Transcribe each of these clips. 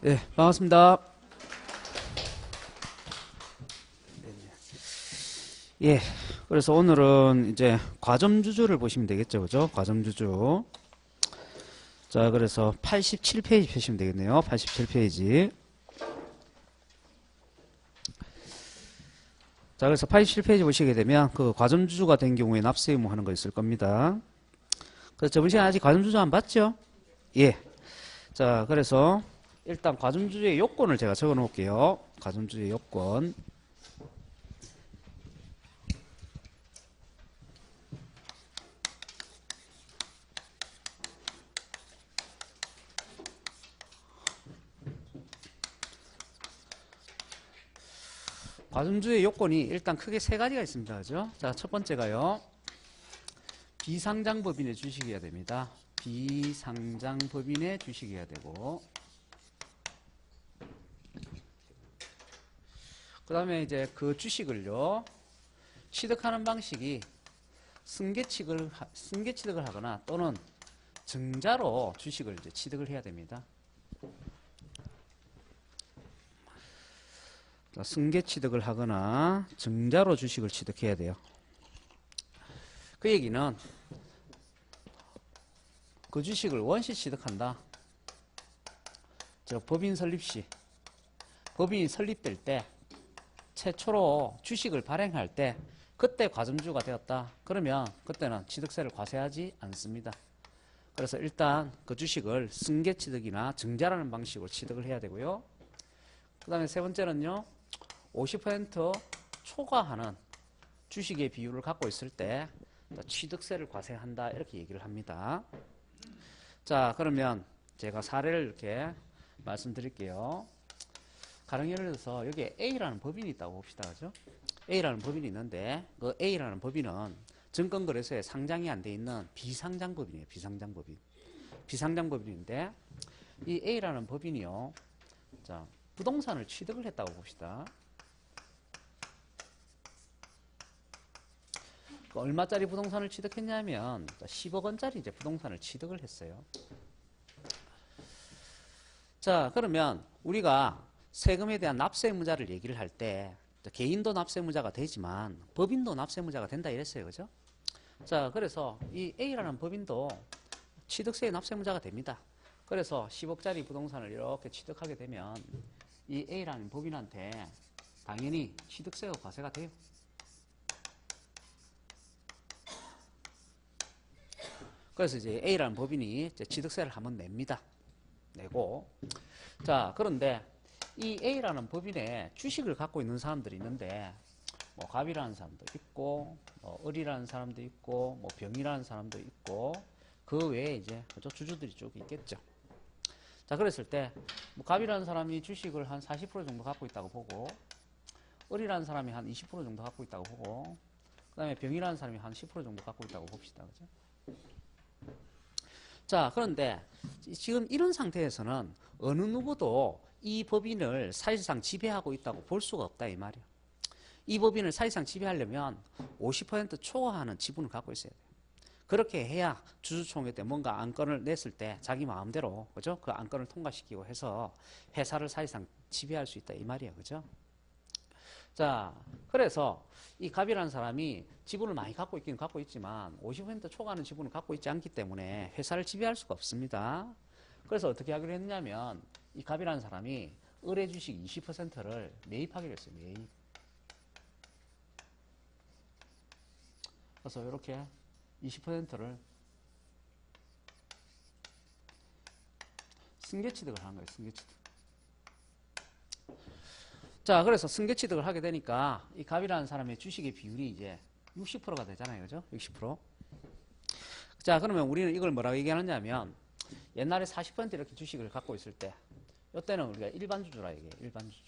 네, 반갑습니다. 예, 그래서 오늘은 이제 과점주주를 보시면 되겠죠, 그죠? 과점주주. 자, 그래서 87페이지 펴시면 되겠네요. 87페이지. 자, 그래서 87페이지 보시게 되면 그 과점주주가 된 경우에 납세 의무 하는 거 있을 겁니다. 그래서 저번 시간에 아직 과점주주 안 봤죠? 예. 자, 그래서 일단 과점주주의 요건을 제가 적어 놓을게요. 과점주주의 요건. 과점주의 요건이 일단 크게 세 가지가 있습니다. 그죠? 자, 첫 번째가요. 비상장법인의 주식이어야 됩니다. 비상장법인의 주식이어야 되고, 그 다음에 이제 그 주식을요, 취득하는 방식이 승계취득을 하거나 또는 증자로 주식을 이제 취득을 해야 됩니다. 승계취득을 하거나 증자로 주식을 취득해야 돼요. 그 얘기는 그 주식을 원시 취득한다. 저 법인 설립 시, 법인이 설립될 때 최초로 주식을 발행할 때 그때 과점주가 되었다. 그러면 그때는 취득세를 과세하지 않습니다. 그래서 일단 그 주식을 승계취득이나 증자라는 방식으로 취득을 해야 되고요. 그 다음에 세 번째는요. 50% 초과하는 주식의 비율을 갖고 있을 때 취득세를 과세한다. 이렇게 얘기를 합니다. 자, 그러면 제가 사례를 이렇게 말씀드릴게요. 가령 예를 들어서 여기에 A라는 법인이 있다고 봅시다. 그죠? A라는 법인이 있는데 그 A라는 법인은 증권거래소에 상장이 안 돼 있는 비상장법인이에요. 비상장법인. 비상장법인인데 이 A라는 법인이요. 자, 부동산을 취득을 했다고 봅시다. 얼마짜리 부동산을 취득했냐면 10억 원짜리 이제 부동산을 취득을 했어요. 자, 그러면 우리가 세금에 대한 납세 의무자를 얘기를 할 때 개인도 납세 의무자가 되지만 법인도 납세 의무자가 된다 이랬어요. 그죠? 자, 그래서 이 A라는 법인도 취득세의 납세 의무자가 됩니다. 그래서 10억짜리 부동산을 이렇게 취득하게 되면 이 A라는 법인한테 당연히 취득세가 과세가 돼요. 그래서 이제 A라는 법인이 이제 취득세를 한번 냅니다. 내고. 자, 그런데 이 A라는 법인에 주식을 갖고 있는 사람들이 있는데, 뭐, 갑이라는 사람도 있고, 뭐, 을이라는 사람도 있고, 뭐, 병이라는 사람도 있고, 그 외에 이제, 그죠? 주주들이 쭉 있겠죠. 자, 그랬을 때, 뭐, 갑이라는 사람이 주식을 한 40% 정도 갖고 있다고 보고, 을이라는 사람이 한 20% 정도 갖고 있다고 보고, 그 다음에 병이라는 사람이 한 10% 정도 갖고 있다고 봅시다. 그죠? 자, 그런데 지금 이런 상태에서는 어느 누구도 이 법인을 사실상 지배하고 있다고 볼 수가 없다 이 말이에요. 이 법인을 사실상 지배하려면 50% 초과하는 지분을 갖고 있어야 돼요. 그렇게 해야 주주총회 때 뭔가 안건을 냈을 때 자기 마음대로, 그죠? 그 안건을 통과시키고 해서 회사를 사실상 지배할 수 있다 이 말이에요. 그죠? 자, 그래서 이 갑이라는 사람이 지분을 많이 갖고 있긴 갖고 있지만 50% 초과하는 지분을 갖고 있지 않기 때문에 회사를 지배할 수가 없습니다. 그래서 어떻게 하기로 했냐면 이 갑이라는 사람이 을의 주식 20%를 매입하기로 했어요. 매입. 그래서 이렇게 20%를 승계취득을 하는 거예요. 승계취득. 자, 그래서 승계취득을 하게 되니까 이 갑이라는 사람의 주식의 비율이 이제 60%가 되잖아요. 그죠? 60%. 자, 그러면 우리는 이걸 뭐라고 얘기하느냐면 옛날에 40% 이렇게 주식을 갖고 있을 때 이때는 우리가 일반주주라 얘기해요. 일반주주.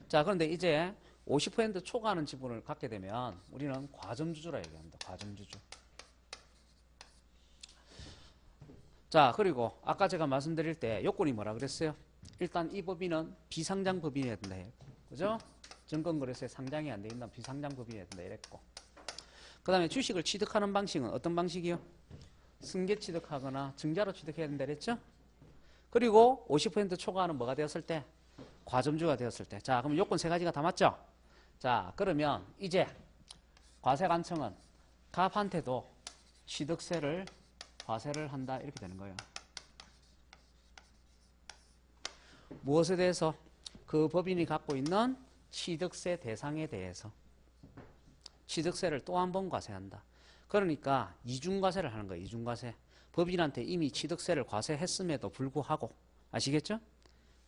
자, 그런데 이제 50% 초과하는 지분을 갖게 되면 우리는 과점주주라 얘기합니다. 과점주주. 자, 그리고 아까 제가 말씀드릴 때 요건이 뭐라 그랬어요? 일단 이 법인은 비상장 법인이어야 된다 했고, 그죠? 증권거래소에 상장이 안 돼 있는 비상장 법인이어야 된다 이랬고, 그 다음에 주식을 취득하는 방식은 어떤 방식이요? 승계 취득하거나 증자로 취득해야 된다 그랬죠? 그리고 50% 초과하는 뭐가 되었을 때? 과점주가 되었을 때. 자, 그럼 요건 세 가지가 다 맞죠? 자, 그러면 이제 과세관청은 갑한테도 취득세를 과세를 한다 이렇게 되는 거예요. 무엇에 대해서? 그 법인이 갖고 있는 취득세 대상에 대해서 취득세를 또 한 번 과세한다. 그러니까 이중과세를 하는 거예요. 이중과세. 법인한테 이미 취득세를 과세했음에도 불구하고 아시겠죠?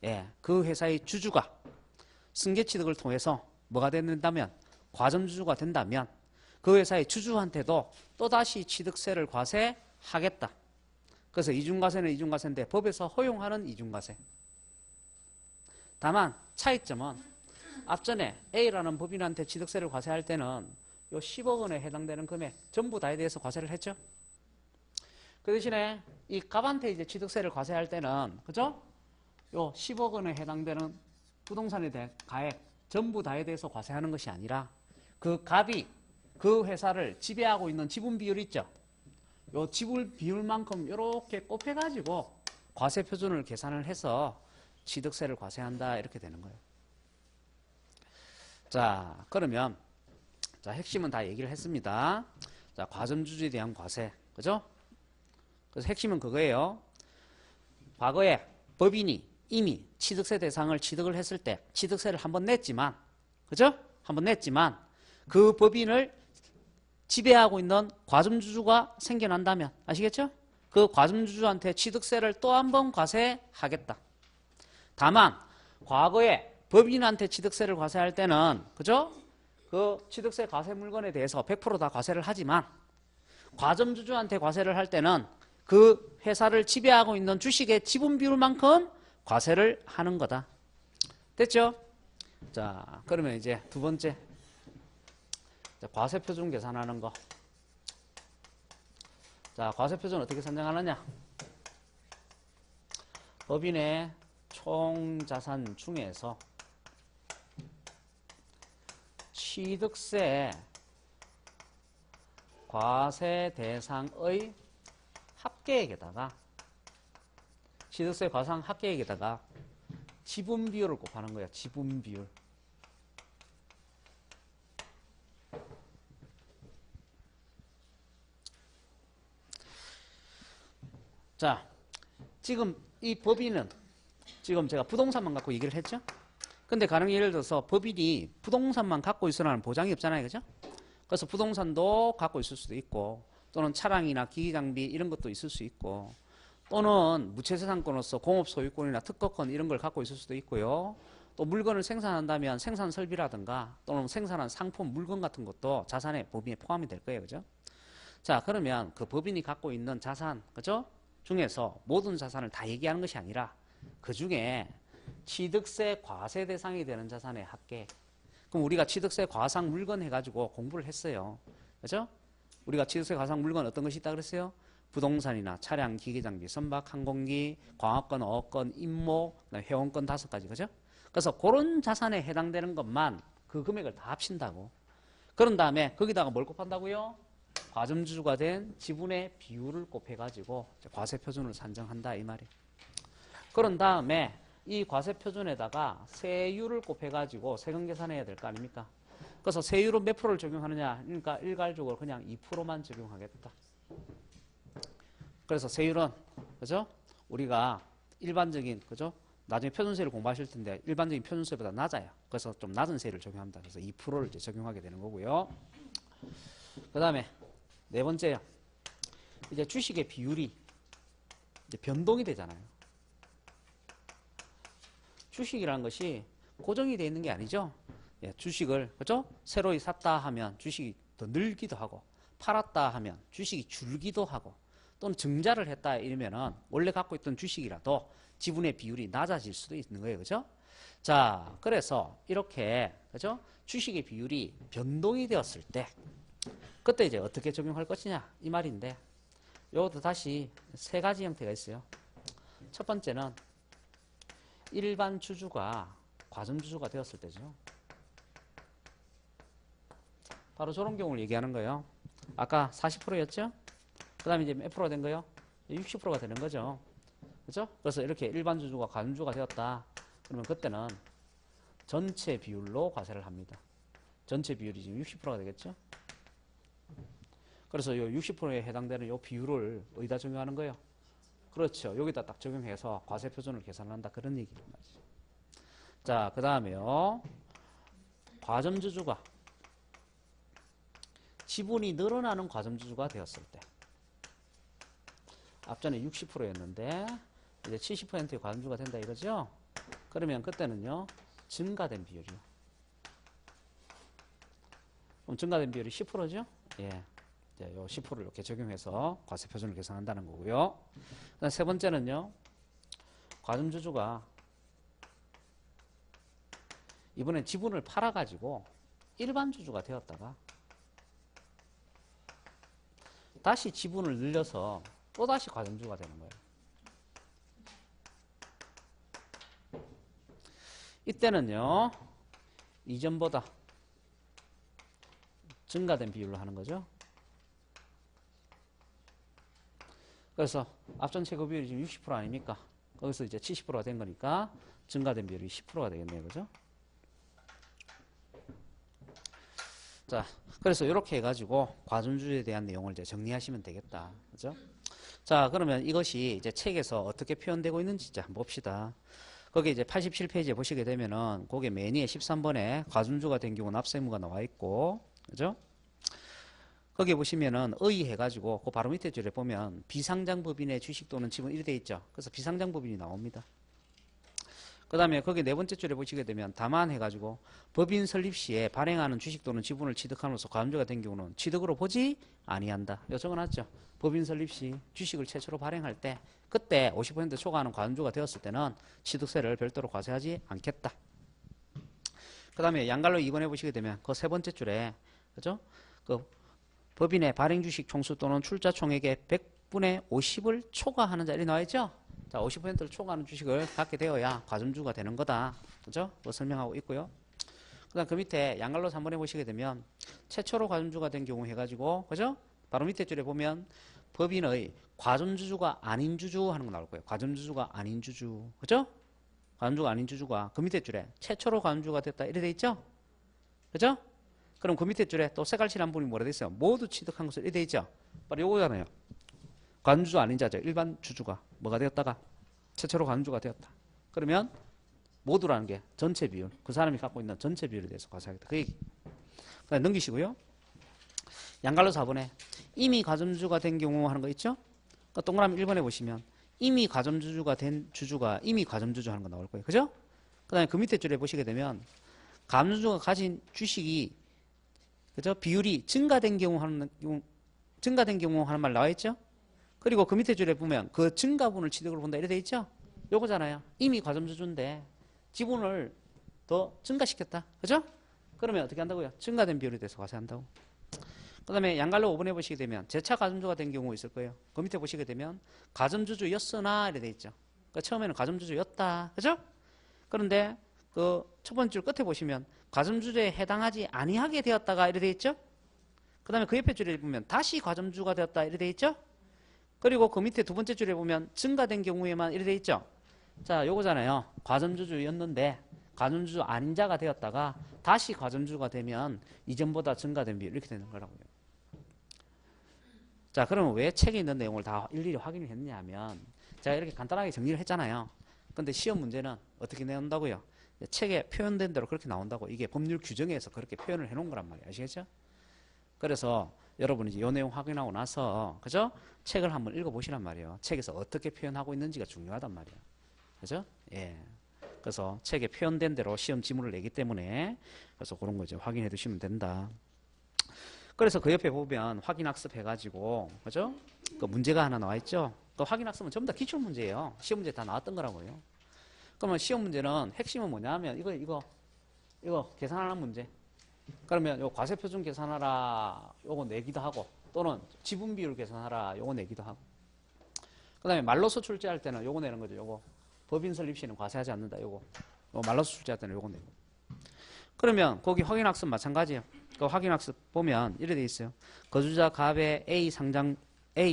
예, 그 회사의 주주가 승계취득을 통해서 뭐가 된다면 과점주주가 된다면 그 회사의 주주한테도 또다시 취득세를 과세하겠다. 그래서 이중과세는 이중과세인데 법에서 허용하는 이중과세. 다만 차이점은 앞전에 A라는 법인한테 취득세를 과세할 때는 요 10억 원에 해당되는 금액 전부 다에 대해서 과세를 했죠. 그 대신에 이 갑한테 이제 취득세를 과세할 때는 그죠? 요 10억 원에 해당되는 부동산에 대한 가액 전부 다에 대해서 과세하는 것이 아니라 그 갑이 그 회사를 지배하고 있는 지분 비율 있죠. 요 지분 비율만큼 이렇게 곱해가지고 과세 표준을 계산을 해서 취득세를 과세한다 이렇게 되는 거예요. 자, 그러면 자, 핵심은 다 얘기를 했습니다. 자, 과점주주에 대한 과세, 그죠? 그래서 핵심은 그거예요. 과거에 법인이 이미 취득세 대상을 취득을 했을 때 취득세를 한번 냈지만, 그죠? 한번 냈지만 그 법인을 지배하고 있는 과점주주가 생겨난다면, 아시겠죠? 그 과점주주한테 취득세를 또 한 번 과세하겠다. 다만 과거에 법인한테 취득세를 과세할 때는, 그죠? 그 취득세 과세 물건에 대해서 100% 다 과세를 하지만 과점주주한테 과세를 할 때는 그 회사를 지배하고 있는 주식의 지분 비율만큼 과세를 하는 거다. 됐죠? 자, 그러면 이제 두 번째. 자, 과세표준 계산하는 거. 자, 과세표준 어떻게 산정하느냐? 법인의 총자산 중에서 취득세 과세 대상의 합계액에다가 취득세 과상 합계액에다가 지분 비율을 곱하는 거야. 지분 비율. 자, 지금 이 법인은 지금 제가 부동산만 갖고 얘기를 했죠? 근데 가령 예를 들어서 법인이 부동산만 갖고 있으라는 보장이 없잖아요. 그죠? 그래서 부동산도 갖고 있을 수도 있고 또는 차량이나 기기장비 이런 것도 있을 수 있고 또는 무채세상권으로서 공업소유권이나 특허권 이런 걸 갖고 있을 수도 있고요. 또 물건을 생산한다면 생산 설비라든가 또는 생산한 상품, 물건 같은 것도 자산의 법인에 포함이 될 거예요. 그죠? 자, 그러면 그 법인이 갖고 있는 자산, 그죠? 중에서 모든 자산을 다 얘기하는 것이 아니라 그 중에 취득세 과세 대상이 되는 자산의 합계. 그럼 우리가 취득세 과상 물건 해가지고 공부를 했어요. 그죠? 우리가 취득세 과상 물건 어떤 것이 있다 그랬어요? 부동산이나 차량, 기계장비, 선박, 항공기, 광업권, 어업권, 임모, 회원권 5가지. 그죠? 그래서 그런 자산에 해당되는 것만 그 금액을 다 합친다고. 그런 다음에 거기다가 뭘 곱한다고요? 과점주주가 된 지분의 비율을 곱해가지고 과세표준을 산정한다 이 말이에요. 그런 다음에 이 과세표준에다가 세율을 곱해가지고 세금 계산해야 될 거 아닙니까? 그래서 세율은 몇 프로를 적용하느냐? 그러니까 일괄적으로 그냥 2%만 적용하겠다. 그래서 세율은, 그죠? 우리가 일반적인, 그죠? 나중에 표준세를 공부하실 텐데 일반적인 표준세보다 낮아요. 그래서 좀 낮은 세율을 적용합니다. 그래서 2%를 이제 적용하게 되는 거고요. 그 다음에 네 번째요. 이제 주식의 비율이 이제 변동이 되잖아요. 주식이라는 것이 고정이 되어 있는 게 아니죠. 예, 주식을, 그죠? 새로 샀다 하면 주식이 더 늘기도 하고, 팔았다 하면 주식이 줄기도 하고, 또는 증자를 했다 이러면은 원래 갖고 있던 주식이라도 지분의 비율이 낮아질 수도 있는 거예요. 그죠? 자, 그래서 이렇게, 그죠? 주식의 비율이 변동이 되었을 때, 그때 이제 어떻게 적용할 것이냐 이 말인데, 요것도 다시 세 가지 형태가 있어요. 첫 번째는 일반 주주가 과점주주가 되었을 때죠. 바로 저런 경우를 얘기하는 거예요. 아까 40%였죠? 그 다음에 이제 몇 프로가 된 거예요? 60%가 되는 거죠. 그죠? 그래서 이렇게 일반 주주가 과점주주가 되었다. 그러면 그때는 전체 비율로 과세를 합니다. 전체 비율이 지금 60%가 되겠죠? 그래서 요 60%에 해당되는 요 비율을 어디다 적용하는 거예요? 그렇죠. 여기다 딱 적용해서 과세 표준을 계산한다. 그런 얘기란 말이죠. 자, 그 다음에요. 과점주주가 지분이 늘어나는 과점주주가 되었을 때. 앞전에 60%였는데 이제 70%의 과점주주가 된다 이거죠? 그러면 그때는요. 증가된 비율이요. 그럼 증가된 비율이 10%죠? 예. 이제 요 10%를 이렇게 적용해서 과세 표준을 계산한다는 거고요. 그다음 세 번째는요. 과점주주가 이번엔 지분을 팔아가지고 일반 주주가 되었다가 다시 지분을 늘려서 또다시 과점주주가 되는 거예요. 이때는요. 이전보다 증가된 비율로 하는 거죠. 그래서 앞전 최고 비율이 지금 60% 아닙니까? 거기서 이제 70%가 된 거니까 증가된 비율이 10%가 되겠네요. 그죠? 자, 그래서 이렇게 해가지고 과점주주에 대한 내용을 이제 정리하시면 되겠다. 그죠? 자, 그러면 이것이 이제 책에서 어떻게 표현되고 있는지 이제 한번 봅시다. 거기 이제 87페이지에 보시게 되면은 거기에 맨 위에 13번에 과점주가 된 경우 납세의무가 나와 있고, 그죠? 거기 보시면은 의의해가지고 그 바로 밑에 줄에 보면 비상장법인의 주식 또는 지분 이렇게 돼 있죠. 그래서 비상장법인이 나옵니다. 그 다음에 거기 네 번째 줄에 보시게 되면 다만 해가지고 법인 설립 시에 발행하는 주식 또는 지분을 취득함으로써 과점주가 된 경우는 취득으로 보지 아니한다. 이거 적어놨죠. 법인 설립 시 주식을 최초로 발행할 때 그때 50% 초과하는 과점주가 되었을 때는 취득세를 별도로 과세하지 않겠다. 그 다음에 양갈로 2번에 보시게 되면 그 세 번째 줄에 그죠? 그 법인의 발행 주식 총수 또는 출자 총액의 100분의 50을 초과하는 자리 나와 있죠? 자, 50%를 초과하는 주식을 갖게 되어야 과점주가 되는 거다. 그죠? 그거 설명하고 있고요. 그 다음 그 밑에 양갈로 3번에 보시게 되면 최초로 과점주가 된 경우 해가지고, 그죠? 바로 밑에 줄에 보면 법인의 과점주주가 아닌 주주 하는 거 나올 거예요. 과점주주가 아닌 주주. 그죠? 과점주가 아닌 주주가 그 밑에 줄에 최초로 과점주가 됐다. 이래 돼 있죠? 그죠? 그럼 그 밑에 줄에 또 색깔칠한 부분이 뭐라 돼 있어요? 모두 취득한 것을 이래 돼 있죠? 바로 요거잖아요. 과점주주 아닌 자죠. 일반 주주가 뭐가 되었다가 최초로 과점주가 되었다. 그러면 모두라는 게 전체 비율, 그 사람이 갖고 있는 전체 비율에 대해서 과세하겠다. 그 얘기. 그다음 넘기시고요. 양갈로 4번에 이미 과점주가 된 경우 하는 거 있죠? 그러니까 동그라미 1번에 보시면 이미 과점주주가 된 주주가 이미 과점주주 하는 거 나올 거예요. 그죠? 그 다음에 그 밑에 줄에 보시게 되면 과점주주가 가진 주식이 그죠? 비율이 증가된 경우 하는 말 나와 있죠? 그리고 그 밑에 줄에 보면 그 증가분을 취득으로 본다 이래 돼 있죠? 요거잖아요. 이미 과점주주인데 지분을 더 증가시켰다. 그죠? 그러면 어떻게 한다고요? 증가된 비율에 대해서 과세한다고. 그 다음에 양갈로 5번에 보시게 되면 재차 과점주가 된 경우 있을 거예요. 그 밑에 보시게 되면 과점주주였으나 이래 돼 있죠. 그러니까 처음에는 과점주주였다. 그죠? 그런데 그 첫 번째 줄 끝에 보시면 과점주주에 해당하지 아니하게 되었다가 이래 돼 있죠? 그 다음에 그 옆에 줄에 보면 다시 과점주가 되었다 이래 돼 있죠? 그리고 그 밑에 두 번째 줄에 보면 증가된 경우에만 이래 돼 있죠? 자, 요거잖아요. 과점주주였는데 과점주주 아닌 자가 되었다가 다시 과점주가 되면 이전보다 증가된 비율 이렇게 되는 거라고요. 자, 그러면 왜 책에 있는 내용을 다 일일이 확인을 했냐면 제가 이렇게 간단하게 정리를 했잖아요. 근데 시험 문제는 어떻게 내온다고요? 책에 표현된 대로 그렇게 나온다고. 이게 법률 규정에서 그렇게 표현을 해놓은 거란 말이에요. 아시겠죠? 그래서 여러분이 이제 이 내용 확인하고 나서 그죠? 책을 한번 읽어보시란 말이에요. 책에서 어떻게 표현하고 있는지가 중요하단 말이에요. 그죠? 예. 그래서 책에 표현된 대로 시험 지문을 내기 때문에 그래서 그런 거 이제 확인해 두시면 된다. 그래서 그 옆에 보면 확인학습 해가지고 그죠? 그 문제가 하나 나와 있죠? 그 확인학습은 전부 다 기출 문제예요. 시험 문제 다 나왔던 거라고요. 그러면 시험 문제는 핵심은 뭐냐면 이거 계산하는 문제. 그러면 요 과세표준 계산하라 요거 내기도 하고 또는 지분 비율 계산하라 요거 내기도 하고 그 다음에 말로서 출제할 때는 요거 내는 거죠. 요거 법인 설립 시는 과세하지 않는다. 요거 말로서 출제할 때는 요거 내고 그러면 거기 확인학습 마찬가지예요. 그 확인학습 보면 이래 돼 있어요. 거주자 갑의 A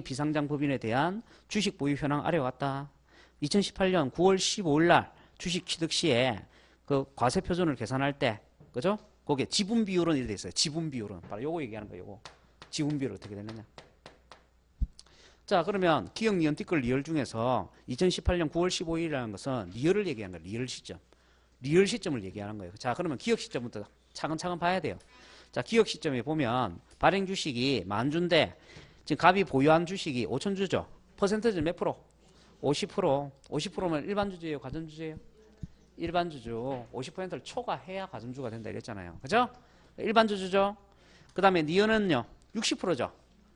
비상장 법인에 대한 주식 보유 현황 아래와 같다. 2018년 9월 15일 날 주식 취득 시에 그 과세 표준을 계산할 때, 그죠? 거기에 지분 비율은 이렇게 돼 있어요. 지분 비율은. 바로 요거 얘기하는 거예요, 요거. 지분 비율 어떻게 되느냐. 자, 그러면 기억, 니은, 띠끌, 리얼 중에서 2018년 9월 15일이라는 것은 리얼을 얘기하는 거예요. 리얼 시점. 리얼 시점을 얘기하는 거예요. 자, 그러면 기억 시점부터 차근차근 봐야 돼요. 자, 기억 시점에 보면 발행 주식이 만주인데 지금 갑이 보유한 주식이 5천주죠. 퍼센트지 몇 프로? 50%. 50%면 일반주주예요? 가전주주예요? 일반주주. 50%를 초과해야 가전주가 된다 이랬잖아요. 그죠? 일반주주죠. 그 다음에 니은은요? 60%죠.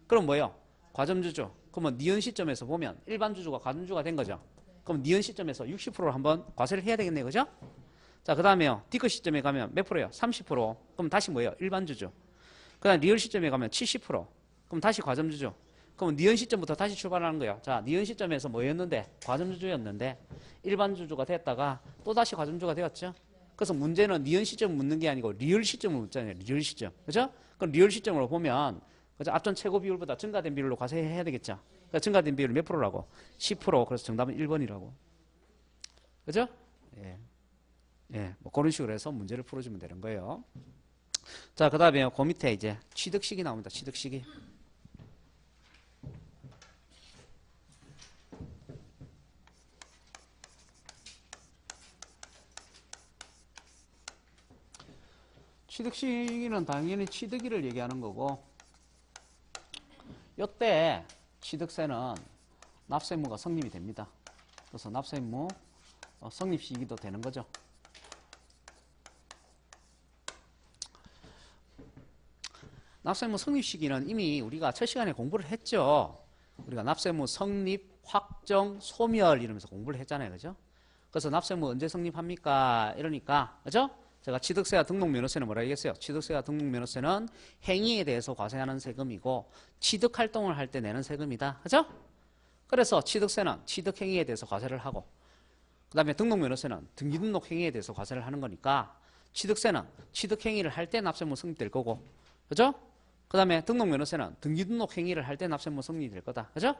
그럼 뭐예요? 과점주주. 그러면 니은 시점에서 보면 일반주주가 가전주가 된 거죠. 그럼 니은 시점에서 60%를 한번 과세를 해야 되겠네요. 그죠? 자, 그 다음에요. 디크 시점에 가면 몇 프로예요? 30%. 그럼 다시 뭐예요? 일반주주. 그 다음 리얼 시점에 가면 70%. 그럼 다시 과점주주. 그럼 니은 시점부터 다시 출발하는 거예요. 자, 니은 시점에서 뭐였는데? 과점주주였는데 일반주주가 됐다가 또 다시 과점주가 되었죠. 그래서 문제는 니은 시점을 묻는 게 아니고 리얼 시점을 묻잖아요. 리얼 시점. 그죠? 그럼 리얼 시점으로 보면 그죠? 앞전 최고 비율보다 증가된 비율로 과세해야 되겠죠. 그러니까 증가된 비율 몇 프로라고? 10%. 그래서 정답은 1번이라고. 그죠? 예. 예, 뭐 그런 식으로 해서 문제를 풀어주면 되는 거예요. 자, 그 다음에 그 밑에 이제 취득시기 나옵니다. 취득시기. 취득시기는 당연히 취득일을 얘기하는 거고, 이때 취득세는 납세의무가 성립이 됩니다. 그래서 납세의무 성립 시기도 되는 거죠. 납세의무 성립 시기는 이미 우리가 첫 시간에 공부를 했죠. 우리가 납세의무 성립, 확정, 소멸 이러면서 공부를 했잖아요. 그죠? 그래서 납세의무 언제 성립합니까? 이러니까, 그죠? 제가 취득세와 등록면허세는 뭐라 얘기했어요? 취득세와 등록면허세는 행위에 대해서 과세하는 세금이고 취득활동을 할 때 내는 세금이다. 그죠? 그래서 취득세는 취득행위에 대해서 과세를 하고 그 다음에 등록면허세는 등기등록행위에 대해서 과세를 하는 거니까 취득세는 취득행위를 할 때 납세의무 성립될 거고 그죠? 그 다음에 등록면허세는 등기등록행위를 할 때 납세의무 성립될 거다. 그죠?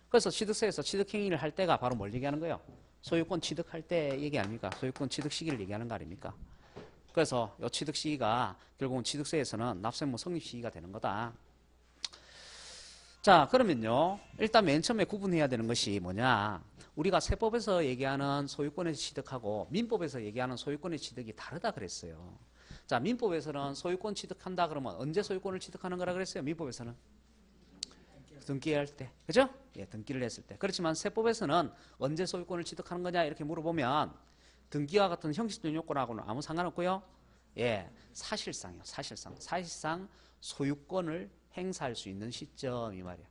그래서 취득세에서 취득행위를 할 때가 바로 뭘 얘기하는 거예요? 소유권 취득할 때 얘기 아닙니까? 소유권 취득 시기를 얘기하는 거 아닙니까? 그래서 이 취득 시기가 결국은 취득세에서는 납세의무 성립 시기가 되는 거다. 자, 그러면요. 일단 맨 처음에 구분해야 되는 것이 뭐냐. 우리가 세법에서 얘기하는 소유권의 취득하고 민법에서 얘기하는 소유권의 취득이 다르다 그랬어요. 자, 민법에서는 소유권 취득한다 그러면 언제 소유권을 취득하는 거라 그랬어요? 민법에서는 등기할 때. 그죠? 예, 등기를 했을 때. 그렇지만 세법에서는 언제 소유권을 취득하는 거냐 이렇게 물어보면 등기와 같은 형식적인 요건하고는 아무 상관없고요. 예, 사실상이요. 사실상 소유권을 행사할 수 있는 시점 이 말이에요.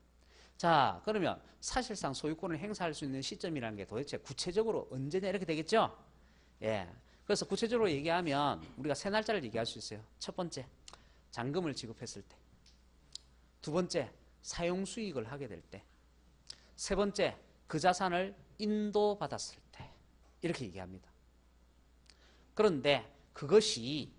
자, 그러면 사실상 소유권을 행사할 수 있는 시점이라는 게 도대체 구체적으로 언제냐 이렇게 되겠죠? 예. 그래서 구체적으로 얘기하면 우리가 세 날짜를 얘기할 수 있어요. 첫 번째, 잔금을 지급했을 때. 두 번째, 사용 수익을 하게 될 때. 세 번째, 그 자산을 인도받았을 때. 이렇게 얘기합니다. 그런데 그것이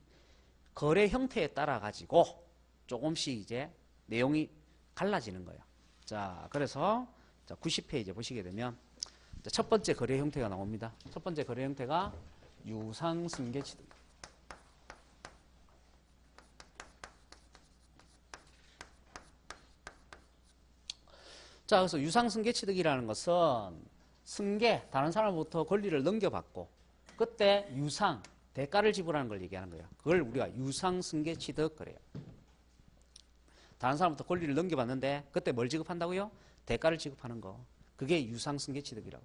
거래 형태에 따라 가지고 조금씩 이제 내용이 갈라지는 거예요. 자, 그래서 90페이지 보시게 되면 첫 번째 거래 형태가 나옵니다. 첫 번째 거래 형태가 유상승계취득. 자, 그래서 유상승계취득이라는 것은 승계, 다른 사람으로부터 권리를 넘겨받고 그때 유상, 대가를 지불하는 걸 얘기하는 거예요. 그걸 우리가 유상승계취득 그래요. 다른 사람부터 권리를 넘겨받는데 그때 뭘 지급한다고요? 대가를 지급하는 거. 그게 유상승계취득이라고.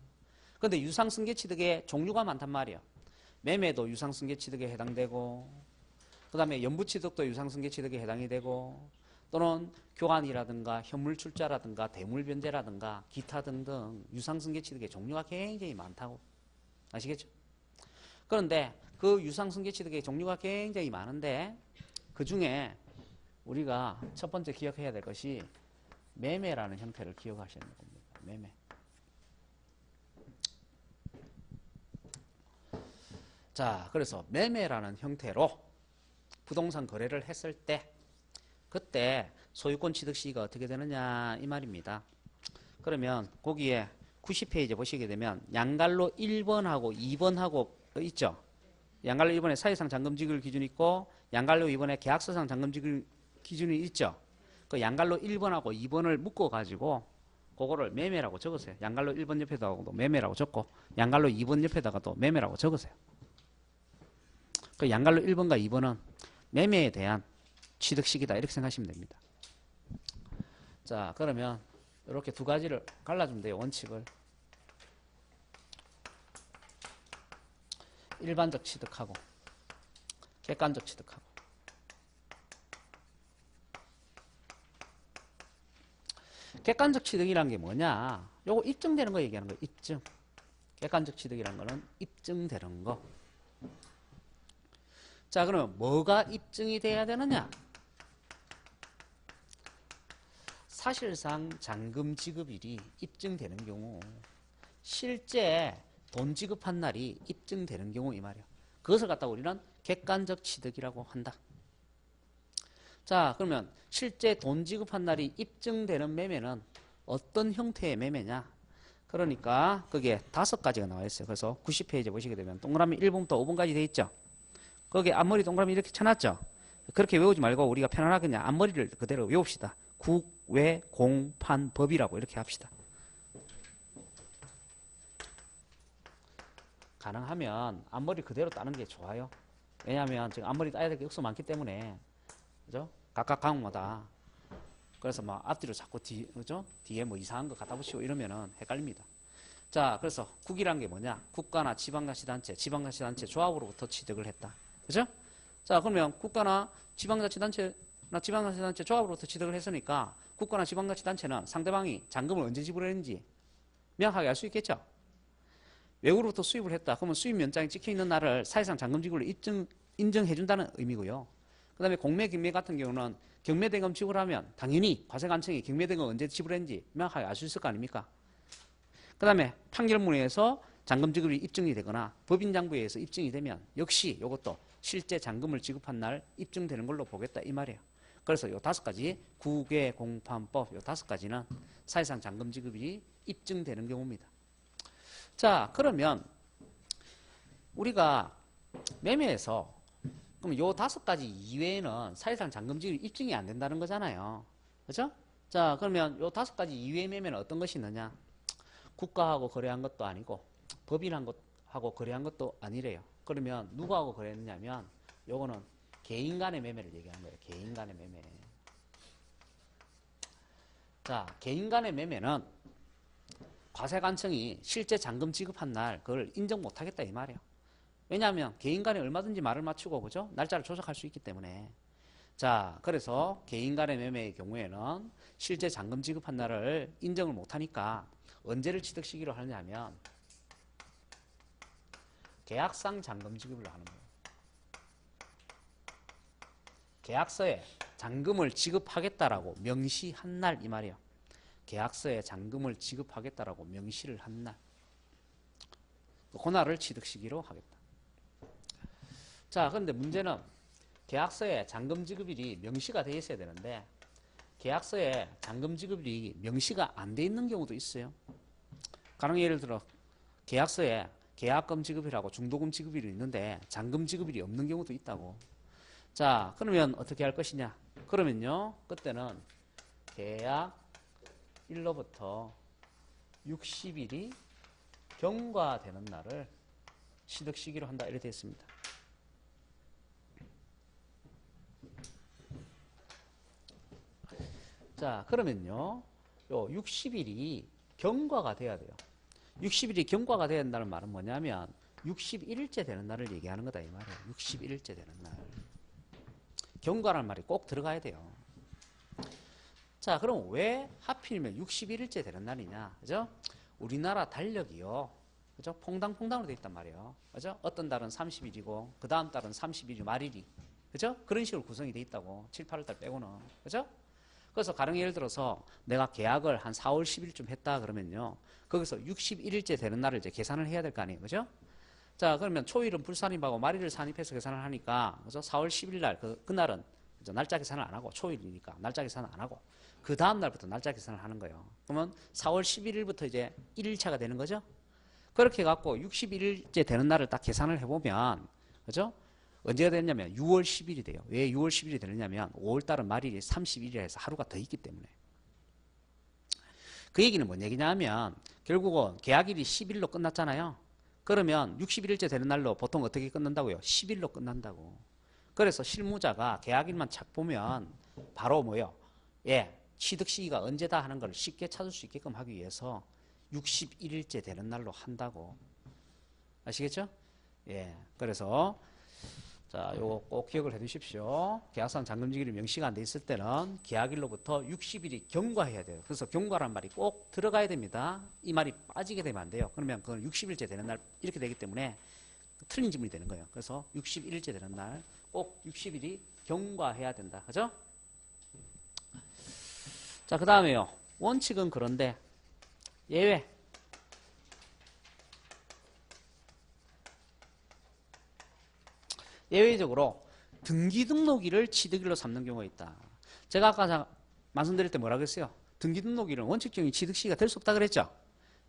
그런데 유상승계취득의 종류가 많단 말이에요. 매매도 유상승계취득에 해당되고 그 다음에 연부취득도 유상승계취득에 해당이 되고 또는 교환이라든가 현물출자라든가 대물변제라든가 기타 등등 유상승계취득의 종류가 굉장히 많다고 아시겠죠? 그런데 그 유상승계취득의 종류가 굉장히 많은데 그 중에 우리가 첫 번째 기억해야 될 것이 매매라는 형태를 기억하셔야 됩니다. 매매. 자, 그래서 매매라는 형태로 부동산 거래를 했을 때 그때 소유권 취득 시기가 어떻게 되느냐 이 말입니다. 그러면 거기에 90페이지 보시게 되면 양갈로 1번하고 2번하고 있죠. 양갈로 1번에 사실상 잔금지급 기준이 있고 양갈로 2번에 계약서상 잔금지급 기준이 있죠. 그 양갈로 1번하고 2번을 묶어 가지고 그거를 매매라고 적으세요. 양갈로 1번 옆에다가도 매매라고 적고 양갈로 2번 옆에다가도 매매라고 적으세요. 그 양갈로 1번과 2번은 매매에 대한 취득식이다 이렇게 생각하시면 됩니다. 자, 그러면 이렇게 두 가지를 갈라주면 돼요. 원칙을. 일반적 취득하고 객관적 취득하고. 객관적 취득이란 게 뭐냐? 요거 입증되는 거 얘기하는 거예요. 입증. 객관적 취득이란 거는 입증되는 거. 자, 그러면 뭐가 입증이 돼야 되느냐? 사실상 잔금 지급일이 입증되는 경우, 실제 돈 지급한 날이 입증되는 경우 이 말이야. 그것을 갖다가 우리는 객관적 취득이라고 한다. 자, 그러면 실제 돈 지급한 날이 입증되는 매매는 어떤 형태의 매매냐? 그러니까 그게 5가지가 나와 있어요. 그래서 90페이지 보시게 되면 동그라미 1번부터 5번까지 돼 있죠. 거기에 앞머리 동그라미 이렇게 쳐놨죠. 그렇게 외우지 말고 우리가 편안하게 그냥 앞머리를 그대로 외웁시다. 국, 외, 공, 판, 법이라고 이렇게 합시다. 가능하면 앞머리 그대로 따는 게 좋아요. 왜냐하면 지금 앞머리 따야 될 게 억수 많기 때문에, 그죠? 각각 과목마다. 그래서 막 앞뒤로 자꾸 그죠? 뒤에 뭐 이상한 거 갖다 붙이고 이러면은 헷갈립니다. 자, 그래서 국이란 게 뭐냐? 국가나 지방자치단체, 지방자치단체 조합으로부터 취득을 했다. 그죠? 자, 그러면 국가나 지방자치단체나 지방자치단체 조합으로부터 취득을 했으니까 국가나 지방자치단체는 상대방이 잔금을 언제 지불했는지 명확하게 알 수 있겠죠? 외국으로부터 수입을 했다. 그러면 수입 면장이 찍혀있는 날을 사실상 잔금 지급을 인정해준다는 의미고요. 그 다음에 공매, 경매 같은 경우는 경매대금 지불하면 당연히 과세관청이 경매대금 언제 지불했는지 명확하게 알 수 있을 거 아닙니까? 그 다음에 판결문에서 잔금 지급이 입증이 되거나 법인장부에 의해서 입증이 되면 역시 이것도 실제 잔금을 지급한 날 입증되는 걸로 보겠다 이 말이에요. 그래서 요 5가지 국외 공판법 요 5가지는 사실상 잔금 지급이 입증되는 경우입니다. 자, 그러면 우리가 매매에서 그럼 요 5가지 이외에는 사실상 잔금 지급이 입증이 안 된다는 거잖아요. 그죠? 자, 그러면 요 5가지 이외의 매매는 어떤 것이 있느냐? 국가하고 거래한 것도 아니고 법인하고 거래한 것도 아니래요. 그러면 누구하고 거래했냐면 요거는 개인 간의 매매를 얘기하는 거예요. 개인 간의 매매. 자, 개인 간의 매매는 과세관청이 실제 잔금 지급한 날 그걸 인정 못하겠다 이 말이에요. 왜냐하면 개인 간에 얼마든지 말을 맞추고 그죠? 날짜를 조작할 수 있기 때문에. 자, 그래서 개인 간의 매매의 경우에는 실제 잔금 지급한 날을 인정을 못하니까 언제를 취득시기로 하느냐면 계약상 잔금 지급을 하는 거예요. 계약서에 잔금을 지급하겠다라고 명시한 날 이 말이에요. 계약서에 잔금을 지급하겠다라고 명시를 한 날. 그날을 취득시기로 하겠다. 자, 그런데 문제는 계약서에 잔금 지급일이 명시가 되어 있어야 되는데 계약서에 잔금 지급일이 명시가 안 돼 있는 경우도 있어요. 가령 예를 들어 계약서에 계약금 지급일하고 중도금 지급일이 있는데 잔금 지급일이 없는 경우도 있다고. 자, 그러면 어떻게 할 것이냐? 그러면요, 그때는 계약 일로부터 60일이 경과되는 날을 취득시기로 한다 이렇게 되어 있습니다. 자, 그러면요, 요 60일이 경과가 돼야 돼요. 60일이 경과가 돼야 된다는 말은 뭐냐면 61일째 되는 날을 얘기하는 거다 이 말이에요. 61일째 되는 날. 경과라는 말이 꼭 들어가야 돼요. 자, 그럼 왜 하필이면 61일째 되는 날이냐? 그죠? 우리나라 달력이요. 그죠? 퐁당퐁당으로 돼 있단 말이에요. 그죠? 어떤 달은 30일이고, 그 다음 달은 30일이 말일이. 그죠? 그런 식으로 구성이 돼 있다고. 7, 8월 달 빼고는. 그죠? 그래서 가령 예를 들어서 내가 계약을 한 4월 10일쯤 했다 그러면요. 거기서 61일째 되는 날을 이제 계산을 해야 될 거 아니에요. 그죠? 자, 그러면 초일은 불산입하고 말일을 산입해서 계산을 하니까, 그죠? 4월 10일 날, 그날은, 그죠? 날짜 계산을 안 하고 초일이니까 날짜 계산을 안 하고 그 다음 날부터 날짜 계산을 하는 거예요. 그러면 4월 11일부터 이제 1일차가 되는 거죠. 그렇게 해갖고 61일째 되는 날을 딱 계산을 해보면 그죠? 언제가 되냐면 6월 10일이 돼요. 왜 6월 10일이 되느냐면 5월달은 말일이 30일이라 해서 하루가 더 있기 때문에. 그 얘기는 뭔 얘기냐면 결국은 계약일이 10일로 끝났잖아요. 그러면 61일째 되는 날로 보통 어떻게 끝난다고요? 10일로 끝난다고. 그래서 실무자가 계약일만 착 보면 바로 뭐요? 예, 취득 시기가 언제다 하는 걸 쉽게 찾을 수 있게끔 하기 위해서 61일째 되는 날로 한다고. 아시겠죠? 예, 그래서 자, 요거 꼭 기억을 해 두십시오. 계약상 잔금지기일이 명시가 안 돼 있을 때는 계약일로부터 60일이 경과해야 돼요. 그래서 경과란 말이 꼭 들어가야 됩니다. 이 말이 빠지게 되면 안 돼요. 그러면 그건 60일째 되는 날 이렇게 되기 때문에 틀린 질문이 되는 거예요. 그래서 61일째 되는 날 꼭 60일이 경과해야 된다. 그죠? 자, 그 다음에요. 원칙은 그런데 예외. 예외적으로 등기 등록일을 취득일로 삼는 경우가 있다. 제가 아까 말씀드릴 때 뭐라고 했어요? 등기 등록일은 원칙적인 취득 시기가 될 수 없다 그랬죠?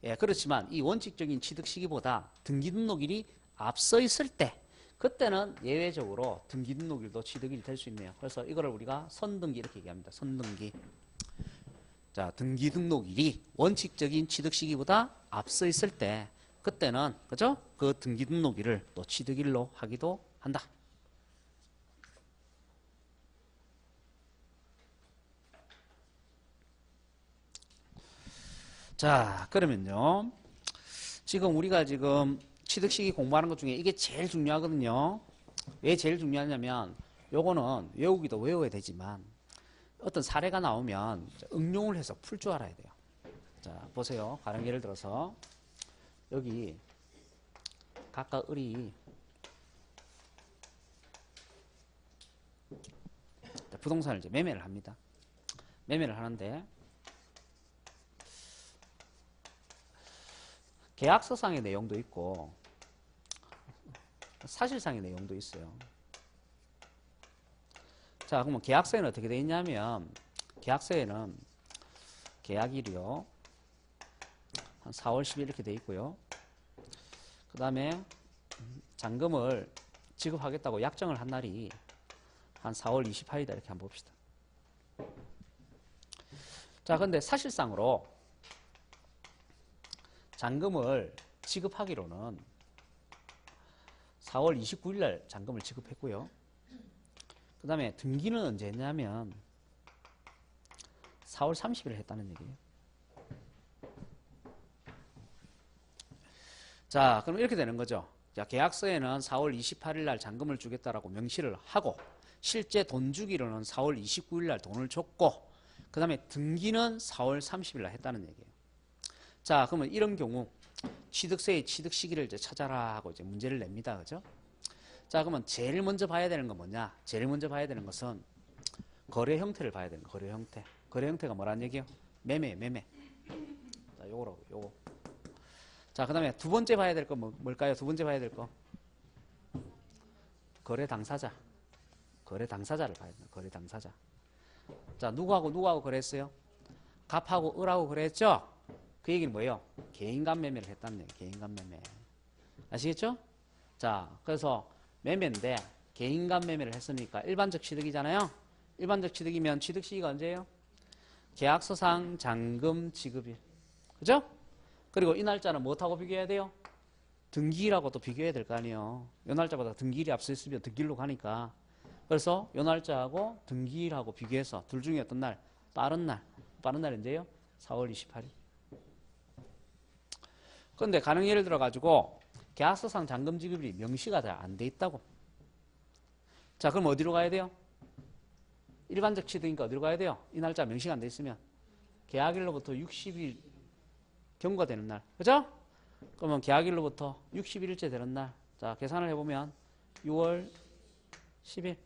예, 그렇지만 이 원칙적인 취득 시기보다 등기 등록일이 앞서 있을 때 그때는 예외적으로 등기 등록일도 취득일이 될 수 있네요. 그래서 이거를 우리가 선등기 이렇게 얘기합니다. 선등기. 자, 등기 등록일이 원칙적인 취득 시기보다 앞서 있을 때 그때는 그죠? 그 등기 등록일을 또 취득일로 하기도 한다. 자, 그러면요. 지금 우리가 지금 취득시기 공부하는 것 중에 이게 제일 중요하거든요. 왜 제일 중요하냐면 요거는 외우기도 외워야 되지만 어떤 사례가 나오면 응용을 해서 풀 줄 알아야 돼요. 자, 보세요. 가령 예를 들어서 여기 각각 을이 부동산을 이제 매매를 합니다. 매매를 하는데 계약서상의 내용도 있고 사실상의 내용도 있어요. 자, 그러면 계약서에는 어떻게 되어 있냐면 계약서에는 계약일이요. 한 4월 10일 이렇게 되어 있고요. 그 다음에 잔금을 지급하겠다고 약정을 한 날이 한 4월 28일이다 이렇게 한번 봅시다. 자, 근데 사실상으로 잔금을 지급하기로는 4월 29일 날 잔금을 지급했고요. 그 다음에 등기는 언제 했냐면 4월 30일 했다는 얘기예요. 자, 그럼 이렇게 되는 거죠. 자, 계약서에는 4월 28일 날 잔금을 주겠다라고 명시를 하고 실제 돈 주기로는 4월 29일 날 돈을 줬고 그 다음에 등기는 4월 30일 날 했다는 얘기예요. 자, 그러면 이런 경우 취득세의 취득 시기를 이제 찾아라 하고 이제 문제를 냅니다. 그죠? 자, 그러면 제일 먼저 봐야 되는 건 뭐냐? 제일 먼저 봐야 되는 것은 거래 형태를 봐야 되는 거예요. 거래 형태. 거래 형태가 뭐라는 얘기예요? 매매. 자, 요거라고, 요거. 자, 그 다음에 두 번째 봐야 될 거 뭘까요? 두 번째 봐야 될 거. 거래 당사자. 거래 당사자를 봐야 돼요. 거래 당사자. 자, 누구하고 거래했어요? 갑하고 을하고 거래했죠? 그 얘기는 뭐예요? 개인간 매매를 했다는 얘기예요. 개인간 매매. 아시겠죠? 자, 그래서 매매인데 개인간 매매를 했으니까 일반적 취득이잖아요. 일반적 취득이면 취득 시기가 언제예요? 계약서상 잔금 지급일. 그죠? 그리고 이 날짜는 뭐하고 비교해야 돼요? 등기일하고 또 비교해야 될 거 아니에요. 이 날짜보다 등기일이 앞서 있으면 등기일로 가니까. 그래서 이 날짜하고 등기일하고 비교해서 둘 중에 어떤 날? 빠른 날. 빠른 날 언제예요? 4월 28일. 그런데 가령 예를 들어 가지고 계약서상 잔금 지급이 명시가 안 돼 있다고. 자, 그럼 어디로 가야 돼요? 일반적 취득이니까 어디로 가야 돼요? 이 날짜 명시가 안 돼 있으면 계약일로부터 60일 경과되는 날. 그죠? 그러면 계약일로부터 61일째 되는 날. 자, 계산을 해보면 6월 10일.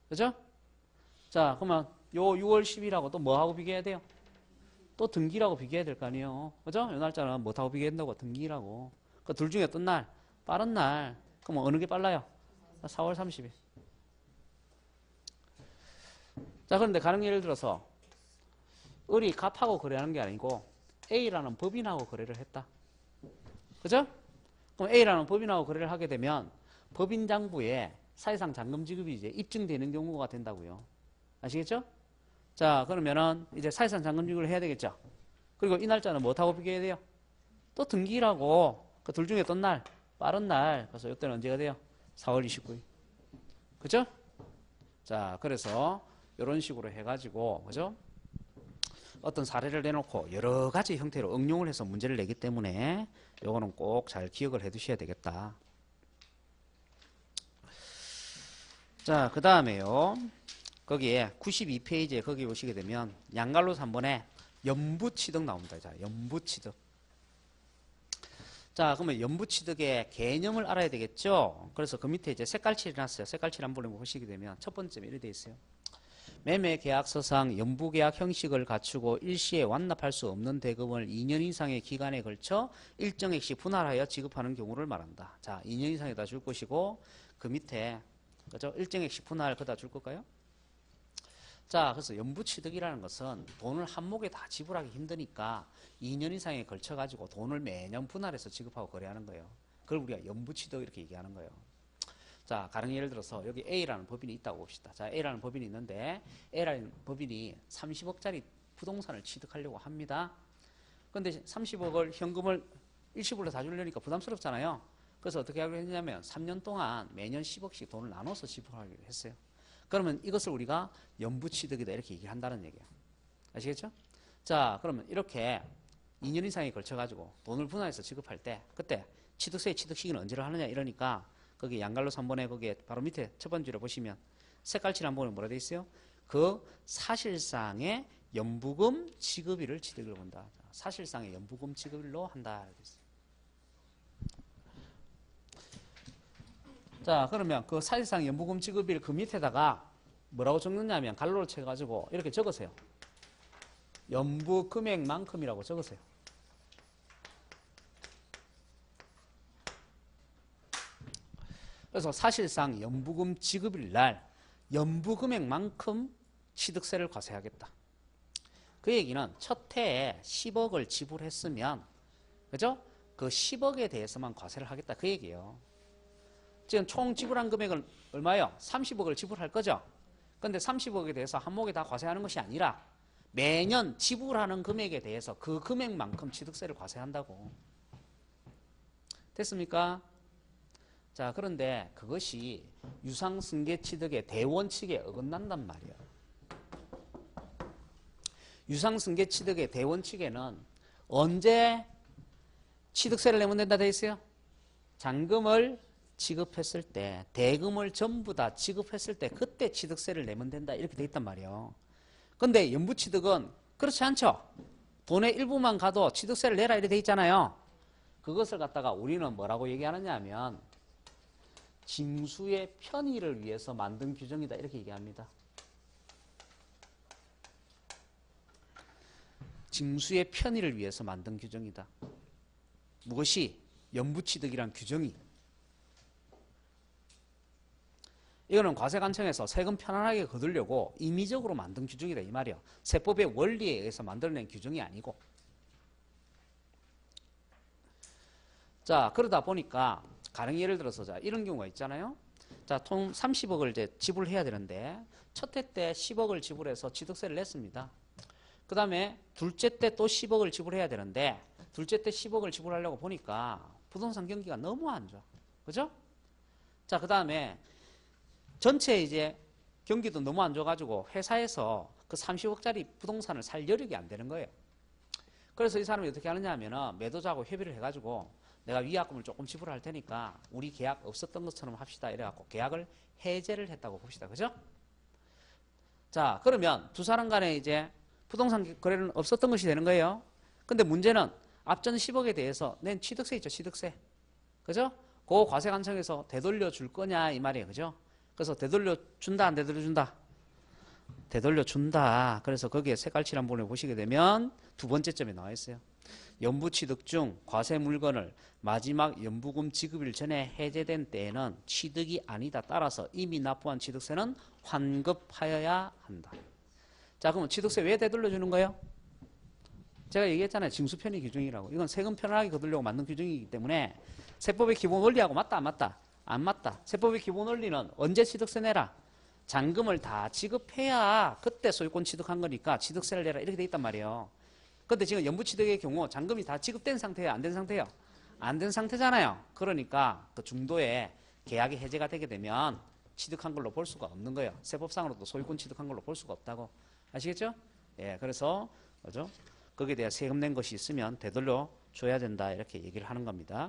그죠? 자, 그러면 요 6월 10일하고 또 뭐하고 비교해야 돼요? 또 등기라고 비교해야 될 거 아니에요. 그죠? 이 날짜는 뭐하고 비교한다고? 등기라고. 그 둘 중에 어떤 날? 빠른 날. 그럼 어느 게 빨라요? 4월 30일. 자, 그런데 가령 예를 들어서 을이 갑하고 거래하는 게 아니고 A라는 법인하고 거래를 했다. 그죠? 그럼 A라는 법인하고 거래를 하게 되면 법인 장부에 사실상 잔금 지급이 이제 입증되는 경우가 된다고요. 아시겠죠? 자, 그러면은 이제 사실상 잔금 지급을 해야 되겠죠? 그리고 이 날짜는 뭐하고 비교해야 돼요? 또 등기일하고 그 둘 중에 어떤 날? 빠른 날. 그래서 이때는 언제가 돼요? 4월 29일. 그죠? 자, 그래서 이런 식으로 해가지고, 그죠? 어떤 사례를 내놓고 여러 가지 형태로 응용을 해서 문제를 내기 때문에 요거는 꼭 잘 기억을 해 두셔야 되겠다. 자, 그 다음에요. 거기에 92페이지에 거기 보시게 되면 양갈로 3번에 연부취득 나옵니다. 자, 연부취득. 자, 그러면 연부취득의 개념을 알아야 되겠죠? 그래서 그 밑에 이제 색깔칠이 났어요. 색깔칠 한번 보시게 되면 첫 번째 이렇게 되어 있어요. 매매계약서상 연부계약 형식을 갖추고 일시에 완납할 수 없는 대금을 2년 이상의 기간에 걸쳐 일정액씩 분할하여 지급하는 경우를 말한다. 자, 2년 이상에다 줄 것이고 그 밑에 그죠? 일정액씩 분할 그다 줄 걸까요? 자, 그래서 연부취득이라는 것은 돈을 한목에 다 지불하기 힘드니까 2년 이상에 걸쳐 가지고 돈을 매년 분할해서 지급하고 거래하는 거예요. 그걸 우리가 연부취득 이렇게 얘기하는 거예요. 자, 가령 예를 들어서 여기 A라는 법인이 있다고 봅시다. 자, A라는 법인이 있는데 A라는 법인이 30억짜리 부동산을 취득하려고 합니다. 그런데 30억을 현금을 일시불로 다 주려니까 부담스럽잖아요. 그래서 어떻게 하기로 했냐면 3년 동안 매년 10억씩 돈을 나눠서 지불하기로 했어요. 그러면 이것을 우리가 연부취득이다 이렇게 얘기한다는 얘기예요. 아시겠죠? 자, 그러면 이렇게 2년 이상에 걸쳐가지고 돈을 분할해서 지급할 때 그때 취득세의 취득 시기는 언제를 하느냐 이러니까 거기 양갈로 3번에 거기에 바로 밑에 첫 번째로 보시면 색깔칠 한 번에 뭐라 되어 있어요? 그 사실상의 연부금 지급일을 취득을 본다. 사실상의 연부금 지급일로 한다. 이렇게 있어요. 자, 그러면 그 사실상 연부금 지급일 그 밑에다가 뭐라고 적느냐면 갈로를 쳐가지고 이렇게 적으세요. 연부 금액만큼이라고 적으세요. 그래서 사실상 연부금 지급일 날 연부 금액만큼 취득세를 과세하겠다. 그 얘기는 첫 해에 10억을 지불했으면 그죠? 그 10억에 대해서만 과세를 하겠다 그 얘기예요. 지금 총 지불한 금액은 얼마예요? 30억을 지불할 거죠? 근데 30억에 대해서 한목에 다 과세하는 것이 아니라 매년 지불하는 금액에 대해서 그 금액만큼 취득세를 과세한다고. 됐습니까? 자, 그런데 그것이 유상승계취득의 대원칙에 어긋난단 말이에요. 유상승계취득의 대원칙에는 언제 취득세를 내면 된다 돼 있어요? 잔금을 지급했을 때, 대금을 전부 다 지급했을 때 그때 취득세를 내면 된다 이렇게 돼 있단 말이에요. 근데 연부취득은 그렇지 않죠? 돈의 일부만 가도 취득세를 내라 이렇게 돼 있잖아요. 그것을 갖다가 우리는 뭐라고 얘기하느냐 하면 징수의 편의를 위해서 만든 규정이다 이렇게 얘기합니다. 징수의 편의를 위해서 만든 규정이다. 무엇이? 연부취득이란 규정이. 이거는 과세관청에서 세금 편안하게 거두려고 임의적으로 만든 규정이다 이 말이야. 세법의 원리에 의해서 만들어낸 규정이 아니고. 자, 그러다 보니까 가령 예를 들어서 자 이런 경우가 있잖아요. 자, 총 30억을 이제 지불해야 되는데 첫 해 때 10억을 지불해서 취득세를 냈습니다. 그 다음에 둘째 때 또 10억을 지불해야 되는데 둘째 때 10억을 지불하려고 보니까 부동산 경기가 너무 안 좋아. 그죠? 자, 그 다음에 전체 이제 경기도 너무 안 좋아가지고 회사에서 그 30억짜리 부동산을 살 여력이 안 되는 거예요. 그래서 이 사람이 어떻게 하느냐 하면은 매도자하고 협의를 해가지고 내가 위약금을 조금 지불할 테니까 우리 계약 없었던 것처럼 합시다. 이래갖고 계약을 해제를 했다고 봅시다. 그죠? 자, 그러면 두 사람 간에 이제 부동산 거래는 없었던 것이 되는 거예요. 근데 문제는 앞전 10억에 대해서 낸 취득세 있죠. 취득세. 그죠? 그 과세관청에서 되돌려 줄 거냐 이 말이에요. 그죠? 그래서 되돌려 준다 안 되돌려 준다? 되돌려 준다. 그래서 거기에 색깔칠 한번 보시게 되면 두 번째 점에 나와 있어요. 연부취득 중 과세 물건을 마지막 연부금 지급일 전에 해제된 때에는 취득이 아니다. 따라서 이미 납부한 취득세는 환급하여야 한다. 자, 그러면 취득세 왜 되돌려 주는 거예요? 제가 얘기했잖아요. 징수 편의 규정이라고. 이건 세금 편하게 거두려고 만든 규정이기 때문에 세법의 기본 원리하고 맞다 안 맞다? 안 맞다. 세법의 기본 원리는 언제 취득세 내라? 잔금을 다 지급해야 그때 소유권 취득한 거니까 취득세를 내라 이렇게 돼 있단 말이에요. 근데 지금 연부취득의 경우 잔금이 다 지급된 상태예요? 안 된 상태예요? 안 된 상태잖아요. 그러니까 그 중도에 계약이 해제가 되게 되면 취득한 걸로 볼 수가 없는 거예요. 세법상으로도 소유권 취득한 걸로 볼 수가 없다고. 아시겠죠? 예, 그래서 그죠? 거기에 대해 세금 낸 것이 있으면 되돌려 줘야 된다 이렇게 얘기를 하는 겁니다.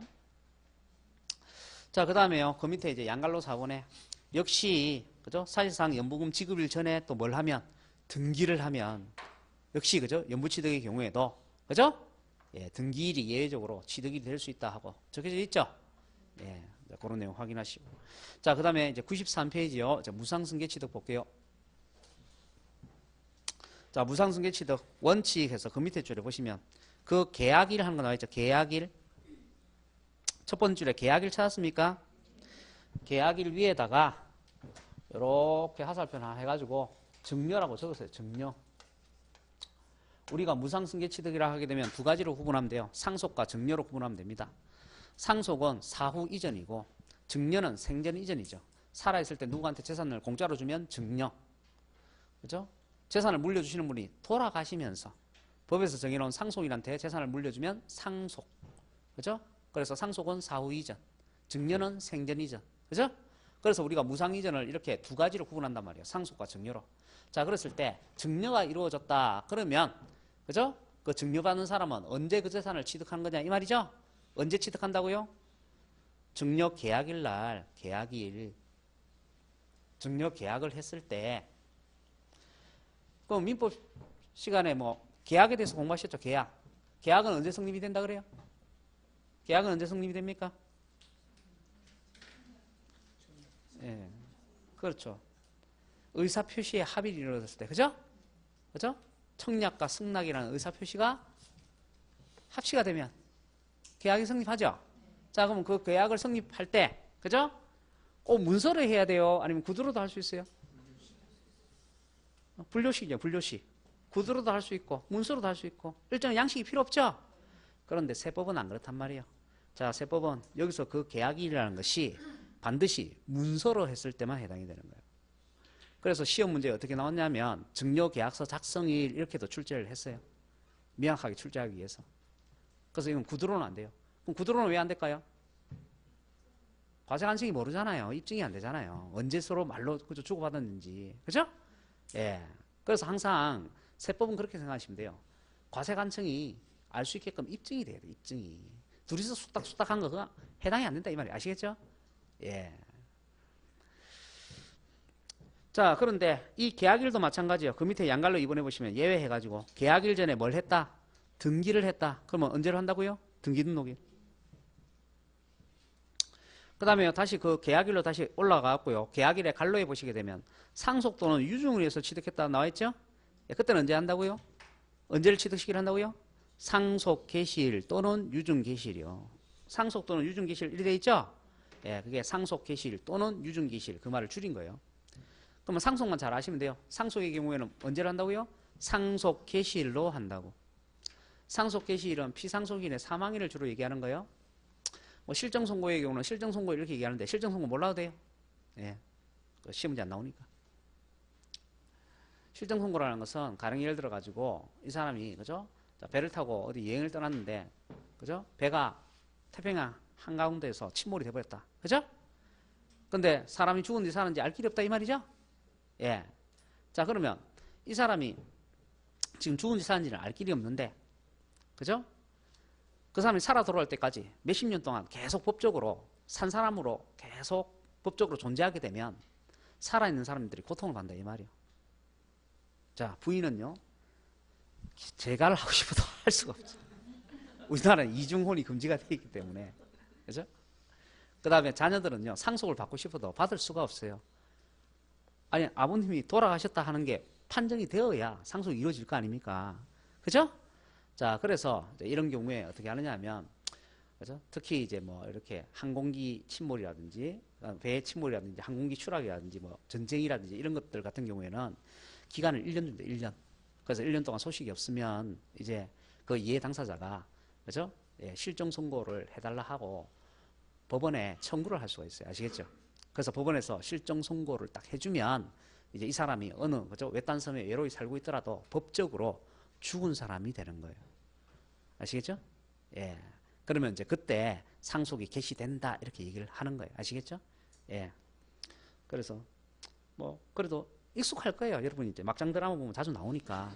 자, 그 다음에요. 그 밑에 이제 양갈로 4번에 역시 그죠? 사실상 연부금 지급일 전에 또 뭘 하면 등기를 하면 역시 그죠? 연부취득의 경우에도 그죠? 예, 등기일이 예외적으로 취득이 될 수 있다 하고 적혀져 있죠? 예, 그런 내용 확인하시고. 자, 그 다음에 이제 93페이지요. 무상승계 취득 볼게요. 자, 무상승계 취득 원칙에서 그 밑에 줄에 보시면 그 계약일 하는 거 나와 있죠? 계약일. 첫 번째 줄에 계약일 찾았습니까? 계약일 위에다가 이렇게 하살표 하나 해가지고 증여라고 적었어요. 증여. 우리가 무상승계 취득이라 하게 되면 두 가지로 구분하면 돼요. 상속과 증여로 구분하면 됩니다. 상속은 사후 이전이고 증여는 생전 이전이죠. 살아있을 때 누구한테 재산을 공짜로 주면 증여. 그죠? 재산을 물려주시는 분이 돌아가시면서 법에서 정해놓은 상속인한테 재산을 물려주면 상속. 그죠? 그래서 상속은 사후 이전, 증여는 생전 이전. 그죠? 그래서 우리가 무상 이전을 이렇게 두 가지로 구분한단 말이에요. 상속과 증여로. 자, 그랬을 때 증여가 이루어졌다. 그러면 그죠? 그 증여받는 사람은 언제 그 재산을 취득하는 거냐 이 말이죠? 언제 취득한다고요? 증여 계약일 날, 계약일. 증여 계약을 했을 때 그럼 민법 시간에 뭐 계약에 대해서 공부하셨죠? 계약. 계약은 언제 성립이 된다 그래요? 계약은 언제 성립이 됩니까? 예, 그렇죠. 의사표시에 합의를 이루어졌을 때, 그죠? 그죠? 청약과 승낙이라는 의사표시가 합치가 되면 계약이 성립하죠? 자, 그러면 그 계약을 성립할 때, 그죠? 꼭 문서로 해야 돼요? 아니면 구두로도 할 수 있어요? 분료식이죠, 분료식. 구두로도 할 수 있고, 문서로도 할 수 있고, 일정한 양식이 필요 없죠? 그런데 세법은 안 그렇단 말이에요. 자, 세법은 여기서 그 계약일이라는 것이 반드시 문서로 했을 때만 해당이 되는 거예요. 그래서 시험 문제에 어떻게 나왔냐면 증여계약서 작성일 이렇게도 출제를 했어요. 명확하게 출제하기 위해서. 그래서 이건 구두로는 안 돼요. 그럼 구두로는 왜 안 될까요? 과세관청이 모르잖아요. 입증이 안 되잖아요. 언제 서로 말로 주고받았는지. 그죠? 예. 그래서 항상 세법은 그렇게 생각하시면 돼요. 과세관청이 알 수 있게끔 입증이 돼야 돼. 입증이. 둘이서 쑥닥쑥닥 한 거 해당이 안 된다 이 말이에요. 아시겠죠? 예. 자, 그런데 이 계약일도 마찬가지예요. 그 밑에 양갈로 이번에 보시면 예외해가지고 계약일 전에 뭘 했다? 등기를 했다. 그러면 언제로 한다고요? 등기 등록일. 그 다음에 다시 그 계약일로 다시 올라가고요. 계약일에 갈로에 보시게 되면 상속 또는 유증을 위해서 취득했다 나와있죠? 예, 그때는 언제 한다고요? 언제를 취득시키를 한다고요? 상속 개시일 또는 유증 개시일이요. 상속 또는 유증 개시일 이렇게 돼 있죠? 예, 그게 상속 개시일 또는 유증 개시일 그 말을 줄인 거예요. 그러면 상속만 잘 아시면 돼요. 상속의 경우에는 언제를 한다고요? 상속 개시일로 한다고. 상속 개시일은 피상속인의 사망일을 주로 얘기하는 거예요. 뭐 실정 선고의 경우는 실정 선고 이렇게 얘기하는데 실정 선고 몰라도 돼요. 예, 시험 문제 안 나오니까. 실정 선고라는 것은 가령 예를 들어 가지고 이 사람이 그죠? 자, 배를 타고 어디 여행을 떠났는데 그죠? 배가 태평양 한가운데에서 침몰이 돼버렸다. 그죠? 근데 사람이 죽은지 사는지 알 길이 없다 이 말이죠? 예. 자, 그러면 이 사람이 지금 죽은지 사는지는 알 길이 없는데 그죠? 그 사람이 살아 돌아올 때까지 몇십 년 동안 계속 법적으로 산 사람으로 계속 법적으로 존재하게 되면 살아있는 사람들이 고통을 받는다 이 말이에요. 자, 부인은요 재가를 하고 싶어도 할 수가 없죠. 우리나라는 이중혼이 금지가 되어 있기 때문에. 그죠? 그 다음에 자녀들은요 상속을 받고 싶어도 받을 수가 없어요. 아니, 아버님이 돌아가셨다 하는 게 판정이 되어야 상속이 이루어질 거 아닙니까? 그죠? 자, 그래서 이런 경우에 어떻게 하느냐 하면, 그죠? 특히 이제 뭐 이렇게 항공기 침몰이라든지, 배 침몰이라든지, 항공기 추락이라든지, 뭐 전쟁이라든지 이런 것들 같은 경우에는 기간을 1년 준대, 1년. 그래서 1년 동안 소식이 없으면 이제 그 이해 당사자가, 그죠? 예, 실종 선고를 해달라 하고 법원에 청구를 할 수가 있어요. 아시겠죠? 그래서 법원에서 실종 선고를 딱 해주면 이제 이 사람이 어느, 그죠? 외딴 섬에 외로이 살고 있더라도 법적으로 죽은 사람이 되는 거예요. 아시겠죠? 예. 그러면 이제 그때 상속이 개시된다 이렇게 얘기를 하는 거예요. 아시겠죠? 예. 그래서 뭐 그래도 익숙할 거예요. 여러분이 이제 막장 드라마 보면 자주 나오니까.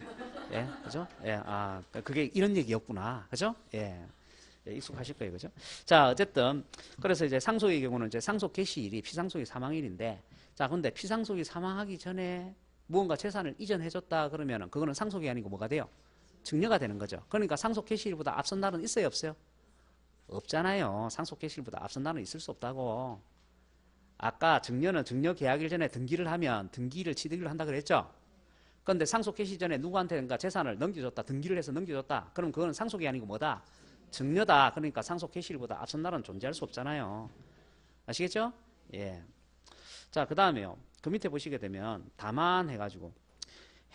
예. 그죠? 예. 아, 그게 이런 얘기였구나. 그죠? 예. 예, 익숙하실 거예요. 그죠? 자, 어쨌든 그래서 이제 상속의 경우는 이제 상속 개시일이 피상속이 사망일인데, 자, 근데 피상속이 사망하기 전에 무언가 재산을 이전해 줬다 그러면은 그거는 상속이 아니고 뭐가 돼요? 증여가 되는 거죠. 그러니까 상속 개시일보다 앞선 날은 있어요, 없어요? 없잖아요. 상속 개시일보다 앞선 날은 있을 수 없다고. 아까 증여는 증여 계약일 전에 등기를 하면 등기를 취득일로 한다 그랬죠? 그런데 상속 개시 전에 누구한테인가 재산을 넘겨줬다, 등기를 해서 넘겨줬다. 그럼 그거는 상속이 아니고 뭐다? 증여다. 그러니까 상속 개시일보다 앞선 날은 존재할 수 없잖아요. 아시겠죠? 예. 자, 그 다음에요. 그 밑에 보시게 되면 다만 해가지고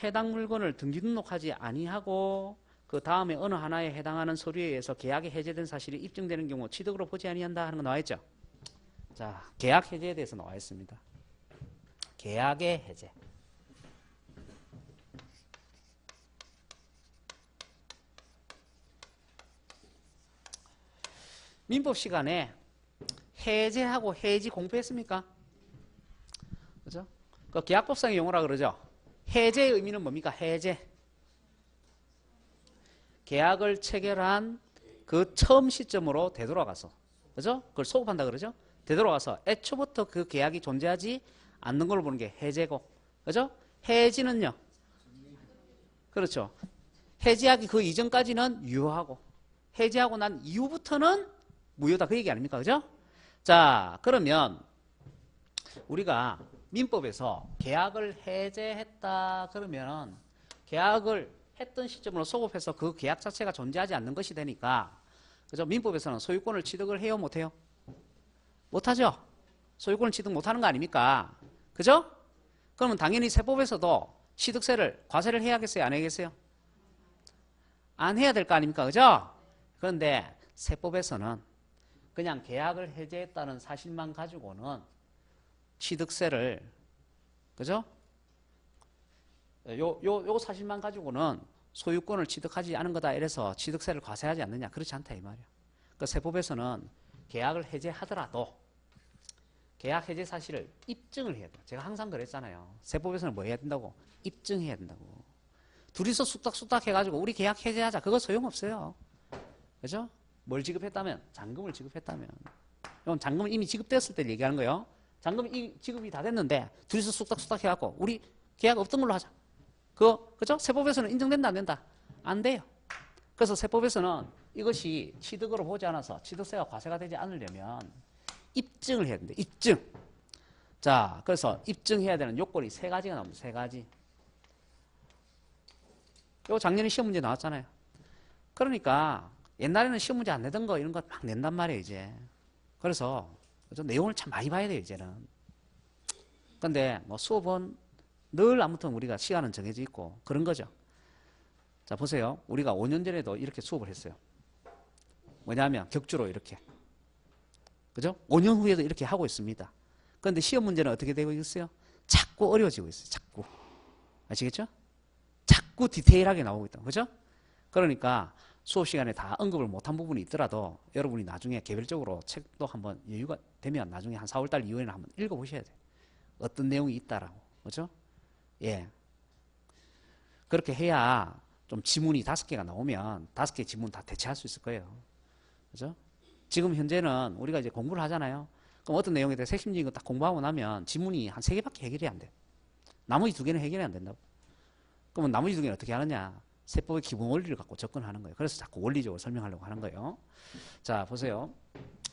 해당 물건을 등기 등록하지 아니하고 그 다음에 어느 하나에 해당하는 서류에 의해서 계약이 해제된 사실이 입증되는 경우 취득으로 보지 아니한다 하는 거 나와 있죠. 자, 계약 해제에 대해서 나와 있습니다. 계약의 해제. 민법 시간에 해제하고 해지 공부했습니까? 그죠? 그 계약법상의 용어라 그러죠. 해제의 의미는 뭡니까? 해제. 계약을 체결한 그 처음 시점으로 되돌아가서, 그죠? 그걸 소급한다 그러죠? 되돌아가서 애초부터 그 계약이 존재하지 않는 걸 보는 게 해제고, 그죠? 해지는요, 그렇죠. 해지하기 그 이전까지는 유효하고, 해지하고 난 이후부터는 무효다 그 얘기 아닙니까? 그죠? 자, 그러면 우리가 민법에서 계약을 해제했다 그러면 계약을 했던 시점으로 소급해서 그 계약 자체가 존재하지 않는 것이 되니까, 그죠? 민법에서는 소유권을 취득을 해요, 못해요? 못하죠? 소유권을 취득 못하는 거 아닙니까? 그죠? 그러면 당연히 세법에서도 취득세를, 과세를 해야겠어요? 안 해야겠어요? 안 해야 될 거 아닙니까? 그죠? 그런데 세법에서는 그냥 계약을 해제했다는 사실만 가지고는 취득세를, 그죠? 요 사실만 가지고는 소유권을 취득하지 않은 거다 이래서 취득세를 과세하지 않느냐, 그렇지 않다 이 말이야. 그 세법에서는 계약을 해제하더라도 계약 해제 사실을 입증을 해야 돼요. 제가 항상 그랬잖아요. 세법에서는 뭐 해야 된다고? 입증해야 된다고. 둘이서 쑥닥쑥닥 해가지고 우리 계약 해제하자, 그거 소용없어요. 그죠? 뭘 지급했다면? 잔금을 지급했다면. 이건 잔금은 이미 지급됐을 때 얘기하는 거예요. 잔금이 지급이 다 됐는데 둘이서 쑥닥쑥닥 해갖고 우리 계약 없던 걸로 하자. 그죠? 세법에서는 인정된다 안 된다? 안 돼요. 그래서 세법에서는 이것이 취득으로 보지 않아서 취득세가 과세가 되지 않으려면 입증을 해야 된다. 입증. 자, 그래서 입증해야 되는 요건이 세 가지가 나옵니다. 세 가지. 요 작년에 시험 문제 나왔잖아요. 그러니까 옛날에는 시험 문제 안 내던 거 이런 거 막 낸단 말이에요, 이제. 그래서 내용을 참 많이 봐야 돼요, 이제는. 근데 뭐 수업은 늘 아무튼 우리가 시간은 정해져 있고 그런 거죠. 자, 보세요. 우리가 5년 전에도 이렇게 수업을 했어요. 뭐냐면 격주로 이렇게. 그죠? 5년 후에도 이렇게 하고 있습니다. 그런데 시험 문제는 어떻게 되고 있어요? 자꾸 어려워지고 있어요. 자꾸. 아시겠죠? 자꾸 디테일하게 나오고 있다. 그죠? 그러니까 수업 시간에 다 언급을 못한 부분이 있더라도 여러분이 나중에 개별적으로 책도 한번 여유가 되면 나중에 한 4월달 이후에는 한번 읽어보셔야 돼요. 어떤 내용이 있다라고. 그죠? 예. 그렇게 해야 좀 지문이 5개가 나오면 5개 지문 다 대체할 수 있을 거예요. 그죠? 지금 현재는 우리가 이제 공부를 하잖아요. 그럼 어떤 내용에 대해 핵심적인 거 딱 공부하고 나면 지문이 한 3개밖에 해결이 안 돼. 나머지 2개는 해결이 안 된다고. 그러면 나머지 2개는 어떻게 하느냐? 세법의 기본 원리를 갖고 접근하는 거예요. 그래서 자꾸 원리적으로 설명하려고 하는 거예요. 자, 보세요.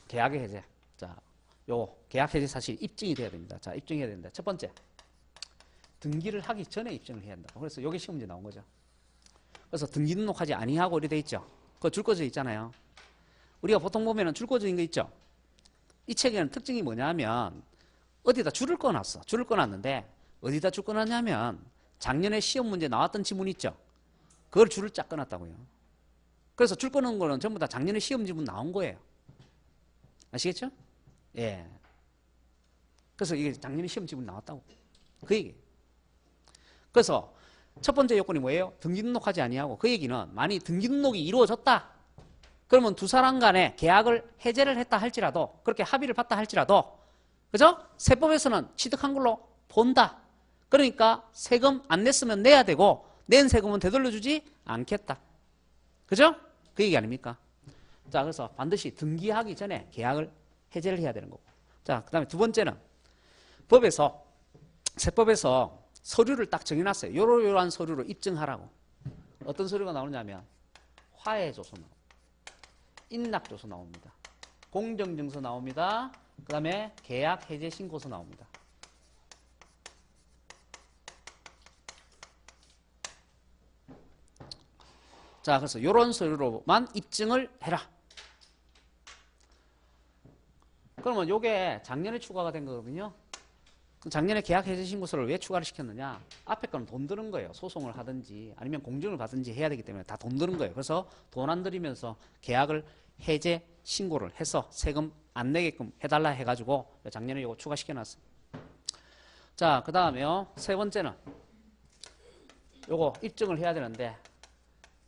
계약의 해제. 자, 요 계약 해제 사실 입증이 돼야 됩니다. 자, 입증해야 됩니다. 첫 번째. 등기를 하기 전에 입증을 해야 한다. 그래서 여기 시험 문제 나온 거죠. 그래서 등기 등록하지 아니하고 이렇게 돼 있죠. 그거 줄 꺼져 있잖아요. 우리가 보통 보면은 줄 꺼져 있는 거 있죠. 이 책에는 특징이 뭐냐면 어디다 줄을 꺼놨어. 줄을 꺼놨는데 어디다 줄 꺼놨냐면 작년에 시험 문제 나왔던 지문 있죠? 그걸 줄을 쫙 끊었다고요. 그래서 줄 끊은 거는 전부 다 작년에 시험 지문 나온 거예요. 아시겠죠? 예. 그래서 이게 작년에 시험 지문 나왔다고. 그 얘기. 그래서 첫 번째 요건이 뭐예요? 등기 등록하지 아니하고, 그 얘기는 만약 등기 등록이 이루어졌다. 그러면 두 사람 간에 계약을 해제를 했다 할지라도, 그렇게 합의를 봤다 할지라도, 그죠? 세법에서는 취득한 걸로 본다. 그러니까 세금 안 냈으면 내야 되고, 낸 세금은 되돌려주지 않겠다. 그죠? 그 얘기 아닙니까? 자, 그래서 반드시 등기하기 전에 계약을 해제를 해야 되는 거고. 자, 그 다음에 두 번째는 법에서, 세법에서 서류를 딱 정해놨어요. 요러요러한 서류로 입증하라고. 어떤 서류가 나오냐면 화해조서 나옵니다. 인락조서 나옵니다. 공정증서 나옵니다. 그 다음에 계약 해제 신고서 나옵니다. 자, 그래서 요런 서류로만 입증을 해라. 그러면 요게 작년에 추가가 된 거거든요. 작년에 계약 해제 신고서를 왜 추가를 시켰느냐? 앞에 거는 돈 드는 거예요. 소송을 하든지 아니면 공증을 받든지 해야 되기 때문에 다 돈 드는 거예요. 그래서 돈 안 들이면서 계약을 해제 신고를 해서 세금 안 내게끔 해달라 해가지고 작년에 이거 추가시켜놨어요. 자, 그 다음에요. 세 번째는 요거 입증을 해야 되는데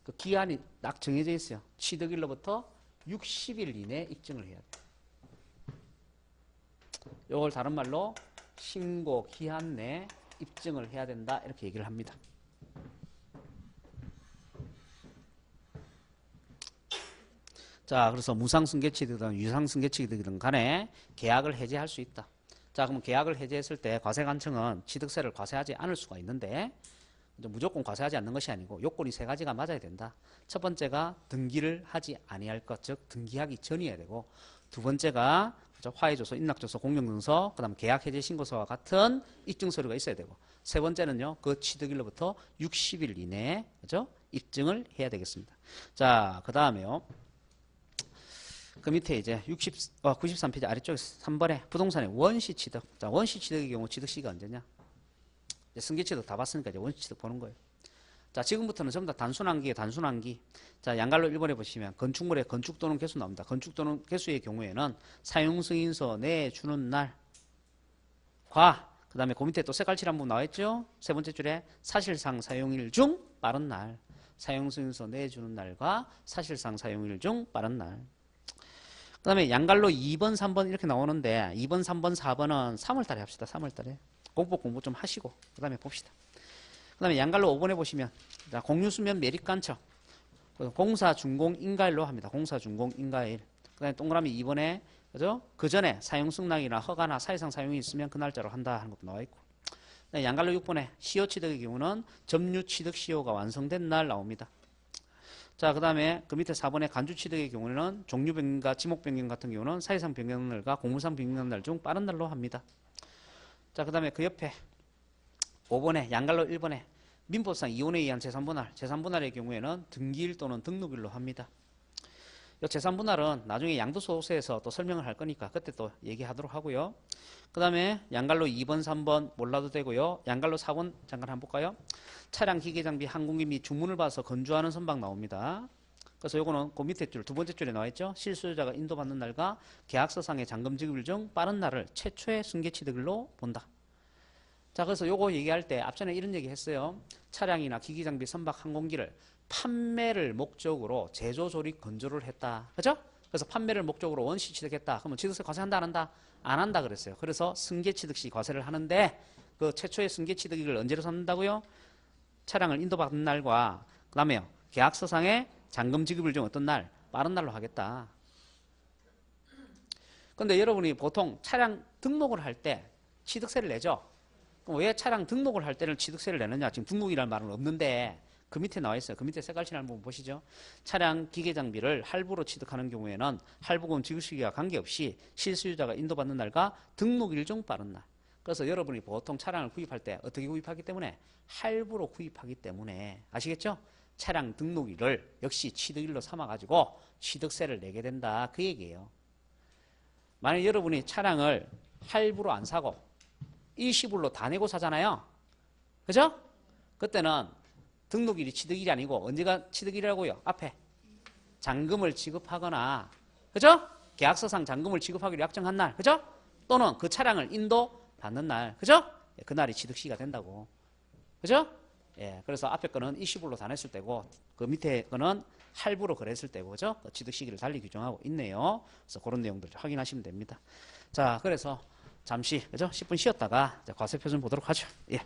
그 기한이 딱 정해져 있어요. 취득일로부터 60일 이내에 입증을 해야 돼요. 요걸 다른 말로 신고 기한 내에 입증을 해야 된다 이렇게 얘기를 합니다. 자, 그래서 무상승계취득이든 유상승계취득이든 간에 계약을 해제할 수 있다. 자, 그럼 계약을 해제했을 때 과세관청은 취득세를 과세하지 않을 수가 있는데 무조건 과세하지 않는 것이 아니고 요건이 세 가지가 맞아야 된다. 첫 번째가 등기를 하지 아니할 것, 즉 등기하기 전이어야 되고, 두 번째가 화해조서, 인락조서, 공정증서, 그 다음 계약해제 신고서와 같은 입증서류가 있어야 되고, 세 번째는요, 그 취득일로부터 60일 이내에 그죠? 입증을 해야 되겠습니다. 자, 그 다음에요. 그 밑에 이제 93페이지 아래쪽에 3번에 부동산의 원시 취득. 자, 원시 취득의 경우 취득 시기가 언제냐? 승계 취득 다 봤으니까 이제 원시 취득 보는 거예요. 자, 지금부터는 전부 다 단순한기에 단순한기. 자, 양갈로 1번에 보시면 건축물의 건축 또는 개수 나옵니다. 건축 또는 개수의 경우에는 사용 승인서 내주는 날과 그 다음에 그 밑에 또 색깔칠한 부분 나와있죠? 세 번째 줄에 사실상 사용일 중 빠른 날. 사용 승인서 내주는 날과 사실상 사용일 중 빠른 날. 그 다음에 양갈로 2번, 3번 이렇게 나오는데 2번, 3번, 4번은 3월달에 합시다. 3월달에. 공부 좀 하시고 그 다음에 봅시다. 그 다음에 양갈로 5번에 보시면 자, 공유수면 매립간척 공사 준공 인가일로 합니다. 공사 준공 인가일. 그 다음에 동그라미 2번에 그죠? 그 전에 사용 승낙이나 허가나 사실상 사용이 있으면 그 날짜로 한다 하는 것도 나와 있고. 양갈로 6번에 시효 취득의 경우는 점유 취득 시효가 완성된 날 나옵니다. 자, 그 다음에 그 밑에 4번에 간주 취득의 경우는 종류 변경과 지목 변경 같은 경우는 사실상 변경 날과 공무상 변경 날 중 빠른 날로 합니다. 자, 그 다음에 그 옆에 5번에 양갈로 1번에 민법상 이혼에 의한 재산분할, 재산분할의 경우에는 등기일 또는 등록일로 합니다. 이 재산분할은 나중에 양도소득세에서 또 설명을 할 거니까 그때 또 얘기하도록 하고요. 그 다음에 양갈로 2번, 3번 몰라도 되고요. 양갈로 4번 잠깐 한번 볼까요? 차량, 기계장비, 항공기 및 주문을 봐서 건조하는 선박 나옵니다. 그래서 요거는 그 밑에 줄, 두 번째 줄에 나와있죠. 실수요자가 인도받는 날과 계약서상의 잔금 지급일 중 빠른 날을 최초의 승계취득일로 본다. 자, 그래서 요거 얘기할 때 앞전에 이런 얘기 했어요. 차량이나 기기장비, 선박, 항공기를 판매를 목적으로 제조, 조립, 건조를 했다. 그죠? 그래서 판매를 목적으로 원시 취득했다. 그러면 취득세 과세한다, 안 한다? 안 한다 그랬어요. 그래서 승계취득 시 과세를 하는데 그 최초의 승계취득일을 언제로 삼는다고요? 차량을 인도받는 날과 그 다음에요. 계약서상의 잔금 지급일 중 어떤 날? 빠른 날로 하겠다. 근데 여러분이 보통 차량 등록을 할 때 취득세를 내죠? 그럼 왜 차량 등록을 할 때는 취득세를 내느냐? 지금 등록이라는 말은 없는데 그 밑에 나와 있어요. 그 밑에 색깔칠한 부분 보시죠. 차량 기계장비를 할부로 취득하는 경우에는 할부금 지급 시기와 관계없이 실수요자가 인도받는 날과 등록일 중 빠른 날. 그래서 여러분이 보통 차량을 구입할 때 어떻게 구입하기 때문에? 할부로 구입하기 때문에 아시겠죠? 차량 등록일을 역시 취득일로 삼아가지고 취득세를 내게 된다. 그 얘기예요. 만약 여러분이 차량을 할부로 안 사고 일시불로 다 내고 사잖아요. 그죠? 그때는 등록일이 취득일이 아니고 언제가 취득일이라고요? 앞에 잔금을 지급하거나, 그죠? 계약서상 잔금을 취급하기로 약정한 날, 그죠? 또는 그 차량을 인도받는 날, 그죠? 예, 그날이 취득시기가 된다고, 그죠? 예, 그래서 앞에 거는 일시불로 다 냈을 때고, 그 밑에 거는 할부로 거래했을 때고, 그죠? 그 취득 시기를 달리 규정하고 있네요. 그래서 그런 내용들 확인하시면 됩니다. 자, 그래서 잠시, 그죠? 10분 쉬었다가 과세 표준 보도록 하죠. 예.